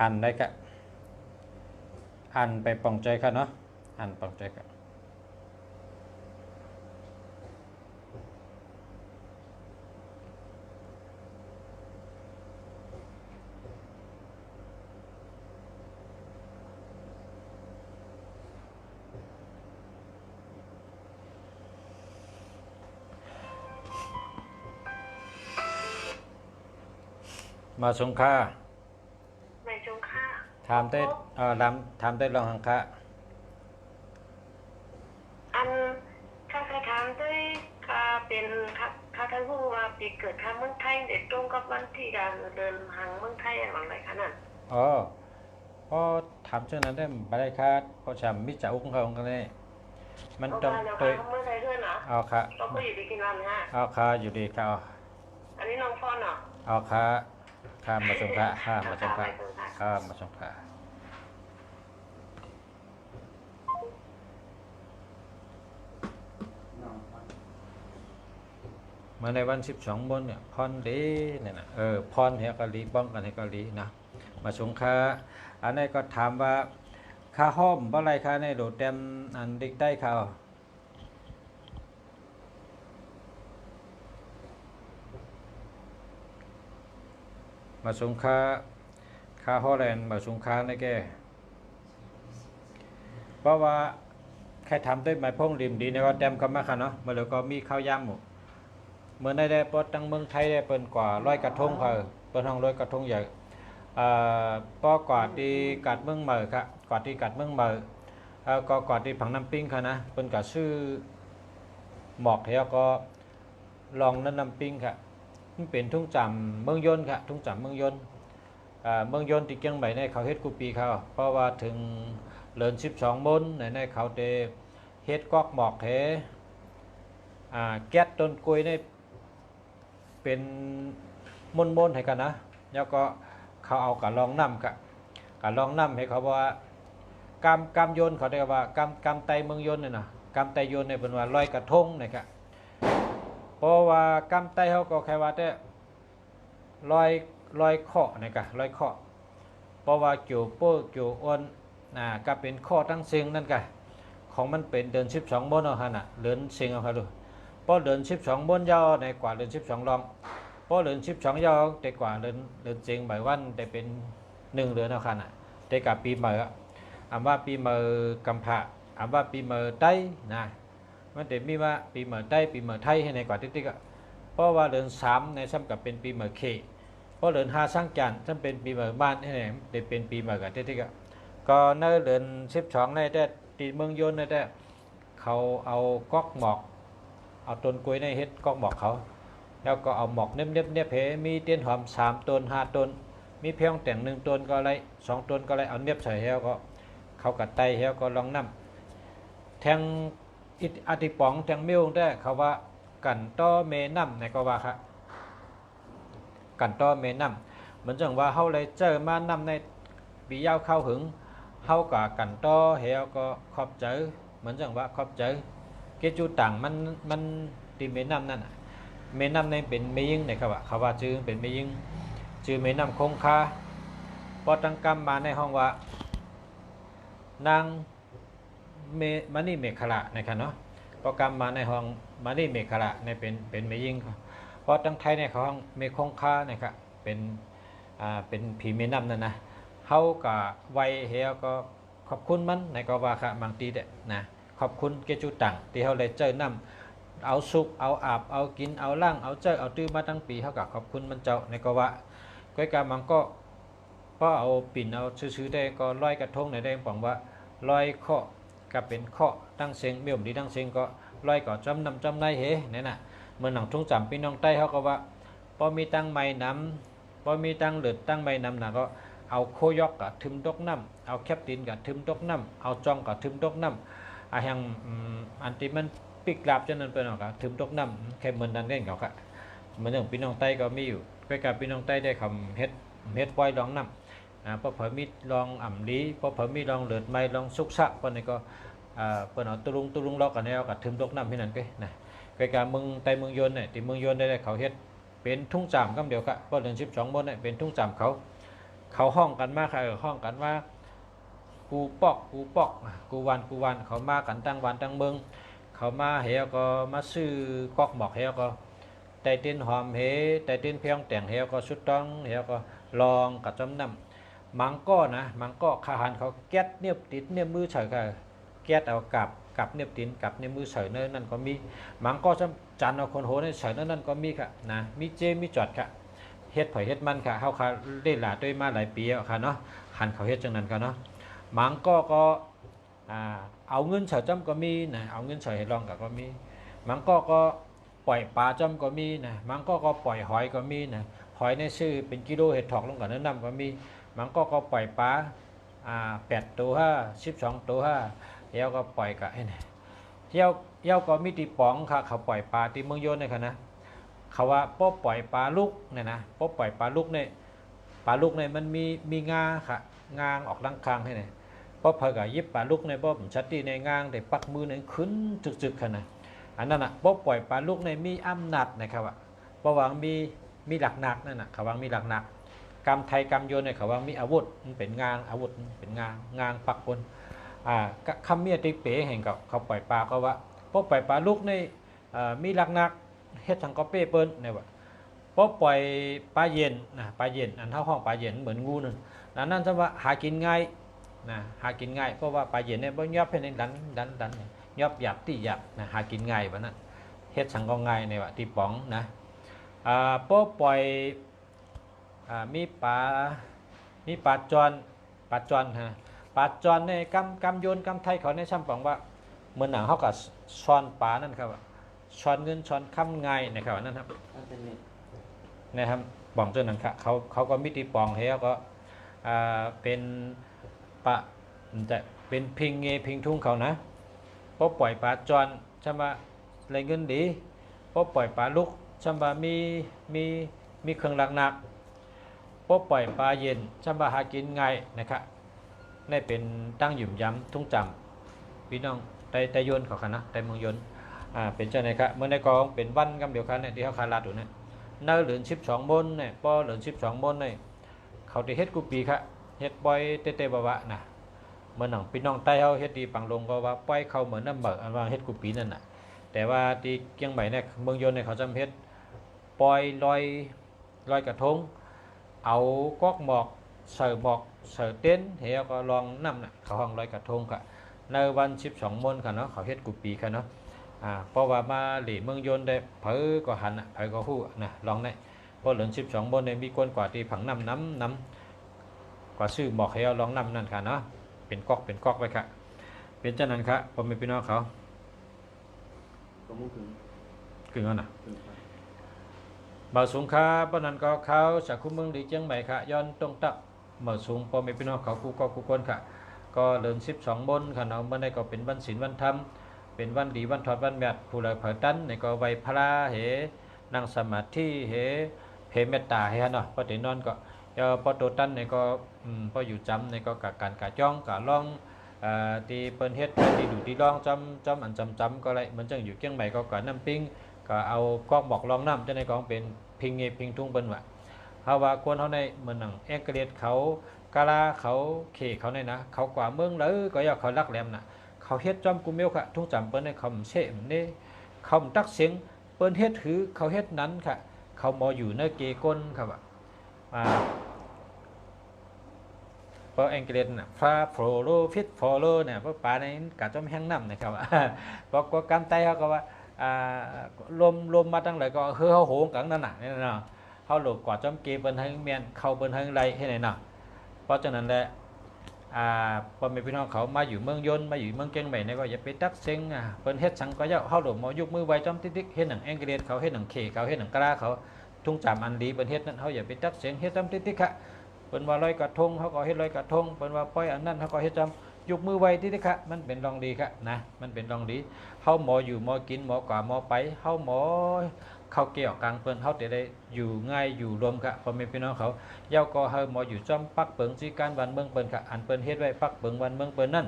Speaker 1: อันได้กะอันไปปองใจค่ะเนาะอันปองใจค่ะ มาสงขลา
Speaker 6: ไม่จงค่า
Speaker 1: ถามได้ถามได้ลองหังคะ
Speaker 6: อันข้าถามด้วยข้าเป็นข้าท่านผู้ว่าปีเกิดข้าเมืองไทยเด็ดตรงกับวันที่การเดินทางเมืองไทยอะไรไรขนาด
Speaker 1: อ๋อพอถามเช่นนั้นได้บ่ได้ค่ะพอฉ่ำมิจฉาอุ้งเขากันเลยมัน
Speaker 6: เพราะ
Speaker 1: ต้อง
Speaker 6: ว่าเรา
Speaker 1: ตัว
Speaker 6: เมืองไทยด้วยนะ
Speaker 1: เอาค่ะ
Speaker 6: เราก็อยู่ดีกินวันฮะ
Speaker 1: เอาค่ะอยู่ดีค่ะ
Speaker 6: อันนี้น้องฟอนเนาะ
Speaker 1: เอาค่ะมาสงขลามาสงขลามาสงขลาเมื่อในวัน12 บนเนี่ยพรดีเนี่ยนะพรเฮกาลีป้องกันเฮกาลีนะมาสงขลาอันนี้ก็ถามว่าค่าห้อมบ่ไรค่าในโดดเต็มอันดิกได้ค่ะมาสงขลาค่าฮอลแลนด์มาสงขลาในแกเพราะว่าแค่ทำด้วยไม้พงริมดีในว่าเต็มก็มาค่ะเนาะเมื่อแล้วก็มีข้าวย่ำหมูเมื่อได้ปอตั้งเมืองไทยได้เปิ่นกว่า100 กระทงค่ะเปิ่นห้อง100 กระทงใหญ่ปอกว่าที่กัดเมืองเหมอค่ะกว่าที่กัดเมืองเหมอก็กว่าที่ผังน้ำปิ้งค่ะนะเปิ่นก็ชื่อหมอกแล้วก็ลองนั่นน้ำปิ้งค่ะมันเป็นทุ่งจำเมืองยนต์ค่ะทุ่งจำเมืองยนต์เมืองยนต์ที่เชียงใหม่ในเขาเฮ็ดกูปีเขาเพราะว่าถึงเลิน12 มนในเขาเตเฮ็ดกอกหมอกเทแก๊สต้นกล้วยในเป็นมนให้กันนะแล้วก็เขาเอากะลองน้ำกะลองน้ำให้เขาว่ากำยนต์เขาเรียกว่ากำไตเมืองยนต์เนี่ยนะกำไตยนต์เนี่ยเป็นว่า100 กระทงนะครับเพราะว่ากำไตเขาก็แค่ว่าแต่ร้อยข้อนะครับ100 ข้อเพราะว่าเกี่ยวโป้เกี่ยวอ้วนก็เป็นข้อตั้งเสียงนั่นกันของมันเป็นเดิน12 มนเอาฮะน่ะเดินเสียงเอาครับดูเพราะเดิน12 มนยาวในกว่าเดิน12 ลองเพราะเดิน12 ยาวแต่กว่าเดินเสียงบ่ายวันแต่เป็น1 เดือนเอาค่ะน่ะแต่กับปีใหม่อ่ะว่าปีใหม่กำพะว่าปีใหม่ไต้นะมันแต่มีว่าปีใหม่ไต้ปีใหม่ไทยให้ในกว่าติ๊กเพราะว่าเดิน3ในซ้ำกับเป็นปีใหม่เคเพราะเดิน5สร้างจันทร์ซ้ำเป็นปีใหม่บ้านให้ไหนได้เป็นปีใหม่กับติ๊กก็ในเดือน12ในแต่ตีเมืองยนต์ในแต่เขาเอาก๊อกหมอกเอาต้นกล้วยในเฮ็ดก๊อกหมอกเขาแล้วก็เอาหมอกเน็บมีเตียนหอม3 ต้น 5 ต้นมีเพียงแต่ง1 ต้นก็ไร2 ต้นก็ไรเอาเน็บใส่แล้วก็เขากัดไตแล้วก็ลองน้ำแทงอธิป๋องแทงมิ้วได้เขาว่ากันต้อเมน้ำในก็ว่าครับกันต้อเมน้ำเหมือนจังว่าเฮาเลยเจอมาน้ำในปียาวเข้าหึงเฮากับกันต้อเฮาก็ขอบใจเหมือนจังว่าขอบใจเกจูต่างมันตีเมน้ำนั่นเมน้ำในเป็นเมยิงในครับว่าเขาว่าชื่อเป็นเมยิงชื่อเมน้ำคงคาพอตั้งกรรมมาในห้องว่านางมานี่เมฆละนะครับเนาะโปรแกรมมาในห้องมานี่เมฆละในเป็นเมยิงเพราะตั้งไทยในห้องเมฆคงคานะครับเป็นผีเมน้ำนั่นนะเฮากับไวเฮาก็ขอบคุณมันในก็ว่าค่ะบางทีเด็ดนะขอบคุณเกจูต่างที่เฮาเลยเจอน้ำเอาสุกเอาอาบเอากินเอาล่างเอาเจอเอาตื้อมาตั้งปีเฮากับขอบคุณมันเจ้าในก็ว่าก้อยกามันก็พอเอาปิ่นเอาซื้อได้ก็100 กระทงในได้บอกว่า100 ข้อก็เป็นข้อตั้งเสียงเมี่ยมดีตั้งเสียงก็100 ก็จำนำจำในเฮนี่น่ะเมื่อหนังทุ่งจำพี่น้องใต้เขาก็ว่าพอมีตั้งไม้น้ำพอมีตั้งเหลือตั้งไม้น้ำน่ะก็เอาโคยอกกับทึมตกน้ำเอาแคปตินกับทึมตกน้ำเอาจองกับทึมตกน้ำแห่งอันที่มันปิกลาบจนนั้นเป็นหรอกทึมตกน้ำแค่เหมือนนั้นเล่นเขาค่ะเหมือนอย่างพี่น้องใต้ก็มีอยู่ไปกับพี่น้องใต้ได้คำเฮ็ดไว้ลองน้ำพอเผยมีลองอ่ำลีพอเผยมีลองเหลือดไม้ลองสุกซักปนนี้ก็เปิดเอาตุลุงล็อกกันแนวกับทึมตกน้ำที่นั่นก็นะไปกับเมืองใต้เมืองยนต์เนี่ยที่เมืองยนต์ได้เขาเฮ็ดเป็นทุ่งจามคำเดียวค่ะเพราะเดือน12 มนเนี่ยเป็นทุ่งจามเขาห้องกันมากค่ะห้องกันว่ากูปอกกูวันเขามากันตั้งวันตั้งเมืองเขามาเฮก็มาซื้อกอกหมอกเฮก็ไตเต้นหอมเฮไตเต้นเพียงแต่งเฮก็สุดต้องเฮก็ลองกับจำนำมังก็ขาหันเขาแก๊สเนี่ยติดเนี่ยมือเฉยค่ะแก๊สเอากับเนี่ยติดกับเนี่ยมือเฉยนั่นก็มีมังก็จันเอาคนโหในเฉยนั่นก็มีค่ะนะมีเจมีจอดค่ะ เฮ็ดไผเฮ็ดมันค่ะเฮาค่ะได้หลาด้วยมาหลายปีแล้วค่ะเนาะหันเขาเฮ็ดจังนั้นค่ะเนาะหมังก็เอาเงินเฉาจ้ำก็มีนะเอาเงินเฉาให้ลองก็มีหมังก็ปล่อยปลาจ้ำก็มีนะหมังก็ปล่อยหอยก็มีนะหอยในชื่อเป็นกิโลเห็ดถอกลงกันแนะนำก็มีหมังก็ปล่อยปลา8ตัว12ตัวแล้วก็ปล่อยกะไอ้นี่เที่ยวก็มีตีป๋องค่ะเขาปล่อยปลาที่เมืองโยนนี่ค่ะนะเขาว่าป๊อปล่อยปลาลูกเนี่ยนะป๊อปล่อยปลาลูกเนี่ยมันมีงาค่ะงางออกด้านข้างให้เนี่ยป๊อปเผยกับยิบปลาลูกในป๊อปชัดที่ในงางแต่ปักมือในขึ้นจึกๆค่ะนะอันนั้นอ่ะป๊อปปล่อยปลาลูกในมีอำนาจนะครับว่าเพราะว่ามีหลักหนักนั่นน่ะเขาว่ามีหลักหนักกรรมไทยกรรมโยนเนี่ยเขาว่ามีอาวุธมันเป็นงางอาวุธเป็นงางปักบนคำเมียติเป๋แห่งกับเขาปล่อยปลาก็ว่าป๊อปปล่อยปลาลูกในมีหลักหนักเฮ็ดทางก็เป้เปิ้นเนี่ยว่าพอปล่อยปลาเย็นนะปลาเย็นอันเท่าห้องปลาเย็นเหมือนงูนึงนั่นจะว่าหากินง่ายนะหากินง่ายเพราะว่าปลาเย็นเนี่ยบ่ยอบให้ในดันยอบหยับตีหยับนะหากินง่ายว่านั้นเฮ็ดสังก็ง่ายในว่าตีป๋องนะพอปล่อยมีปลาจรฮะปลาจรในกำโยนกำไทยเขาในช่ำป๋องว่าเหมือนหนังเฮากับช้อนปลานั่นครับช้อนเงินช้อนคำง่ายนะครับนั่นครับนะครับบ่องเจ้าหนังค่ะเขาก็มิติปองเฮียก็เป็นปะจะเป็นพิงเงพิงทุ่งเขานะพอปล่อยปลาจรใช่ไหมไรเงินดีพอปล่อยปลาลุกใช่ไหมมีเครื่องหนักพอปล่อยปลาเย็นใช่ไหมหากินง่ายนะครับนี่เป็นตั้งหยุ่มย้ำทุ่งจำพี่น้องไตยนเขาค่ะนะไตเมืองยนเป็นเจ้าไหนครับเมื่อในกองเป็นวันกำเดียวกันเนี่ยที่เขาคาราดอยู่เนี่ยเนื้อเหลือ12 มนเนี่ยป้อเหลือ12 มนเนี่ยเขาได้เฮ็ดกูปีครับเฮ็ดปล่อยเตะบะวะนะเมื่อหนังพี่น้องใต้เขาเฮ็ดดีปังลงก็ว่าปล่อยเขาเหมือนน้ำเบิกอันว่าเฮ็ดกูปีนั่นน่ะแต่ว่าที่เกียงใหม่เนี่ยเมืองยนเนี่ยเขาจำเฮ็ดปล่อยลอยกระทงเอาก๊อกหมอกเสิร์เต้นเฮียก็ลองน้ำน่ะเขาห้องลอยกระทงค่ะในวัน12 มนค่ะเนาะเขาเฮ็ดกูปีค่ะเนาะเพราะว่ามาหลีเมืองยนได้เผยก็หันเผยก็หู้นะลองได้เพราะเหลือ12 บนเนี่ยมีคนกว่าที่ผังน้ำกว่าซื้อบอกให้เอาลองน้ำนั่นค่ะเนาะเป็นก๊อกไปค่ะเป็นเจ้านั้นค่ะผมเป็นพี่น้องเขากึ่งอันน่ะบ่าวสูงค่ะปนันก็เขาจากคุ้มเมืองดีเจียงใหม่ค่ะย้อนตรงตักบ่าวสูงผมเป็นพี่น้องเขากูคนค่ะก็เหลือ12 บนค่ะเนาะเมื่อใดก็เป็นวันศีลวันธรรมเป็นวันดีวันทอดวันแมทผู้ใดเผยตั้นในก็ไว้พระเหนั่งสมาธิเหเมตตาเฮเนาะพอถึงนอนก็พอโตตั้นในก็พออยู่จำในก็กะการกะจ้องกะล่องตีเปิ้นเฮ็ดตีดูตีล่องจำอันจำก็ไรเหมือนจังอยู่เกียงใหม่ก็กะน้ำปิ้งก็เอาก๊อกบอกลองน้ำจะในกองเป็นพิงเงพิงทุ่งเปิ้นว่าเฮาว่าควรเฮาในเหมือนหนังเอกเลียดเขากาลาเขาเขเขาในนะเขากว่าเมืองเลยก็อยากเขาลักแหลมน่ะเขาเฮ็ดจอมกุมเมลค่ะทุ่งจำเปิ้นในคำเช่มนี่คำตักเสียงเปิ้นเฮ็ดถือเขาเฮ็ดนั้นค่ะเขามออยู่ในเกก้นครับเพราะอังกฤษน่ะฟาโฟโลฟิตโฟโลเนี่ยเพราะป่าในกะจอมแห้งน้ำนะครับเพราะก็กำไตเขาก็ว่าลมมาตั้งแต่ก็เฮือเขาโหงกังนั่นน่ะนี่เนาะเขาหลบกว่าจอมเกเปิ้นทั้งเมียนเขาเปิ้นทั้งไรให้ไหนเนาะเพราะฉะนั้นแหละพอมีพี่น้องเขามาอยู่เมืองยนต์มาอยู่เมืองเกียงใหม่เนี่ยก็อย่าไปตักเซ็งเปิ้นเฮ็ดสังก็เยาเฮาหลบมอยุกมือไว้จอมติ๊กเฮ็ดหนังอังกฤษเขาเฮ็ดหนังเคเขาเฮ็ดหนังกะลาเขาทุ่งจามอันดีเปิ้นเฮ็ดนั้นเฮาอย่าไปตักเซ็งเฮ็ดจอมติ๊กค่ะเปิ้นว่าลอยกระทงเขาก็เฮ็ดลอยกระทงเปิ้นว่าปล่อยอันนั้นเขาก็เฮ็ดจอมยุกมือไว้ติ๊กค่ะมันเป็นรองดีค่ะนะมันเป็นรองดีเฮาหมออยู่หมอกินหมอกว่าหมอไปเฮาหมอเข้าเกี่ยวกลางเปิ้นเฮาจะได้อยู่ง่ายอยู่รวมค่ะพอมีพี่น้องเขาเย้าก็เฮาหมออยู่จอมปักเปิงสิการวันเมืองเปิ้นค่ะอันเปิ้นเฮ็ดไว้ปักเปิงวันเมืองเปิ้นนั่น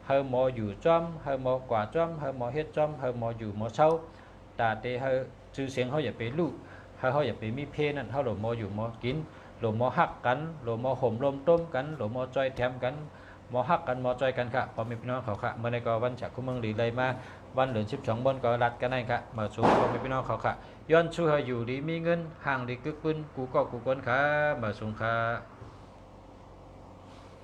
Speaker 1: เฮาหมออยู่จอมเฮาหมอกว่าจอมเฮาหมอเฮ็ดจอมเฮาหมออยู่หมอเช้าตาเตเฮาชื่อเสียงเฮาอย่าไปรู้เฮาอย่าไปมีเพนั่นเฮาหลหมออยู่หมอกินหลหมอฮักกันหลหมอห่มลมต้มกันหลหมอจอยแถมกันหมอฮักกันหมอจอยกันค่ะพอมีพี่น้องเขาค่ะเมื่อในก็วันจากคุ้มเมืองหลีเลยมาวันเหลือ12 บนก็รัดกันได้ค่ะมาสู่พอมีพี่น้องเขาค่ะย้อนชูเฮาอยู่ดีมีเงินห่างดีกึกปืนกูก็กูคนค่ะมาส่งค่ะ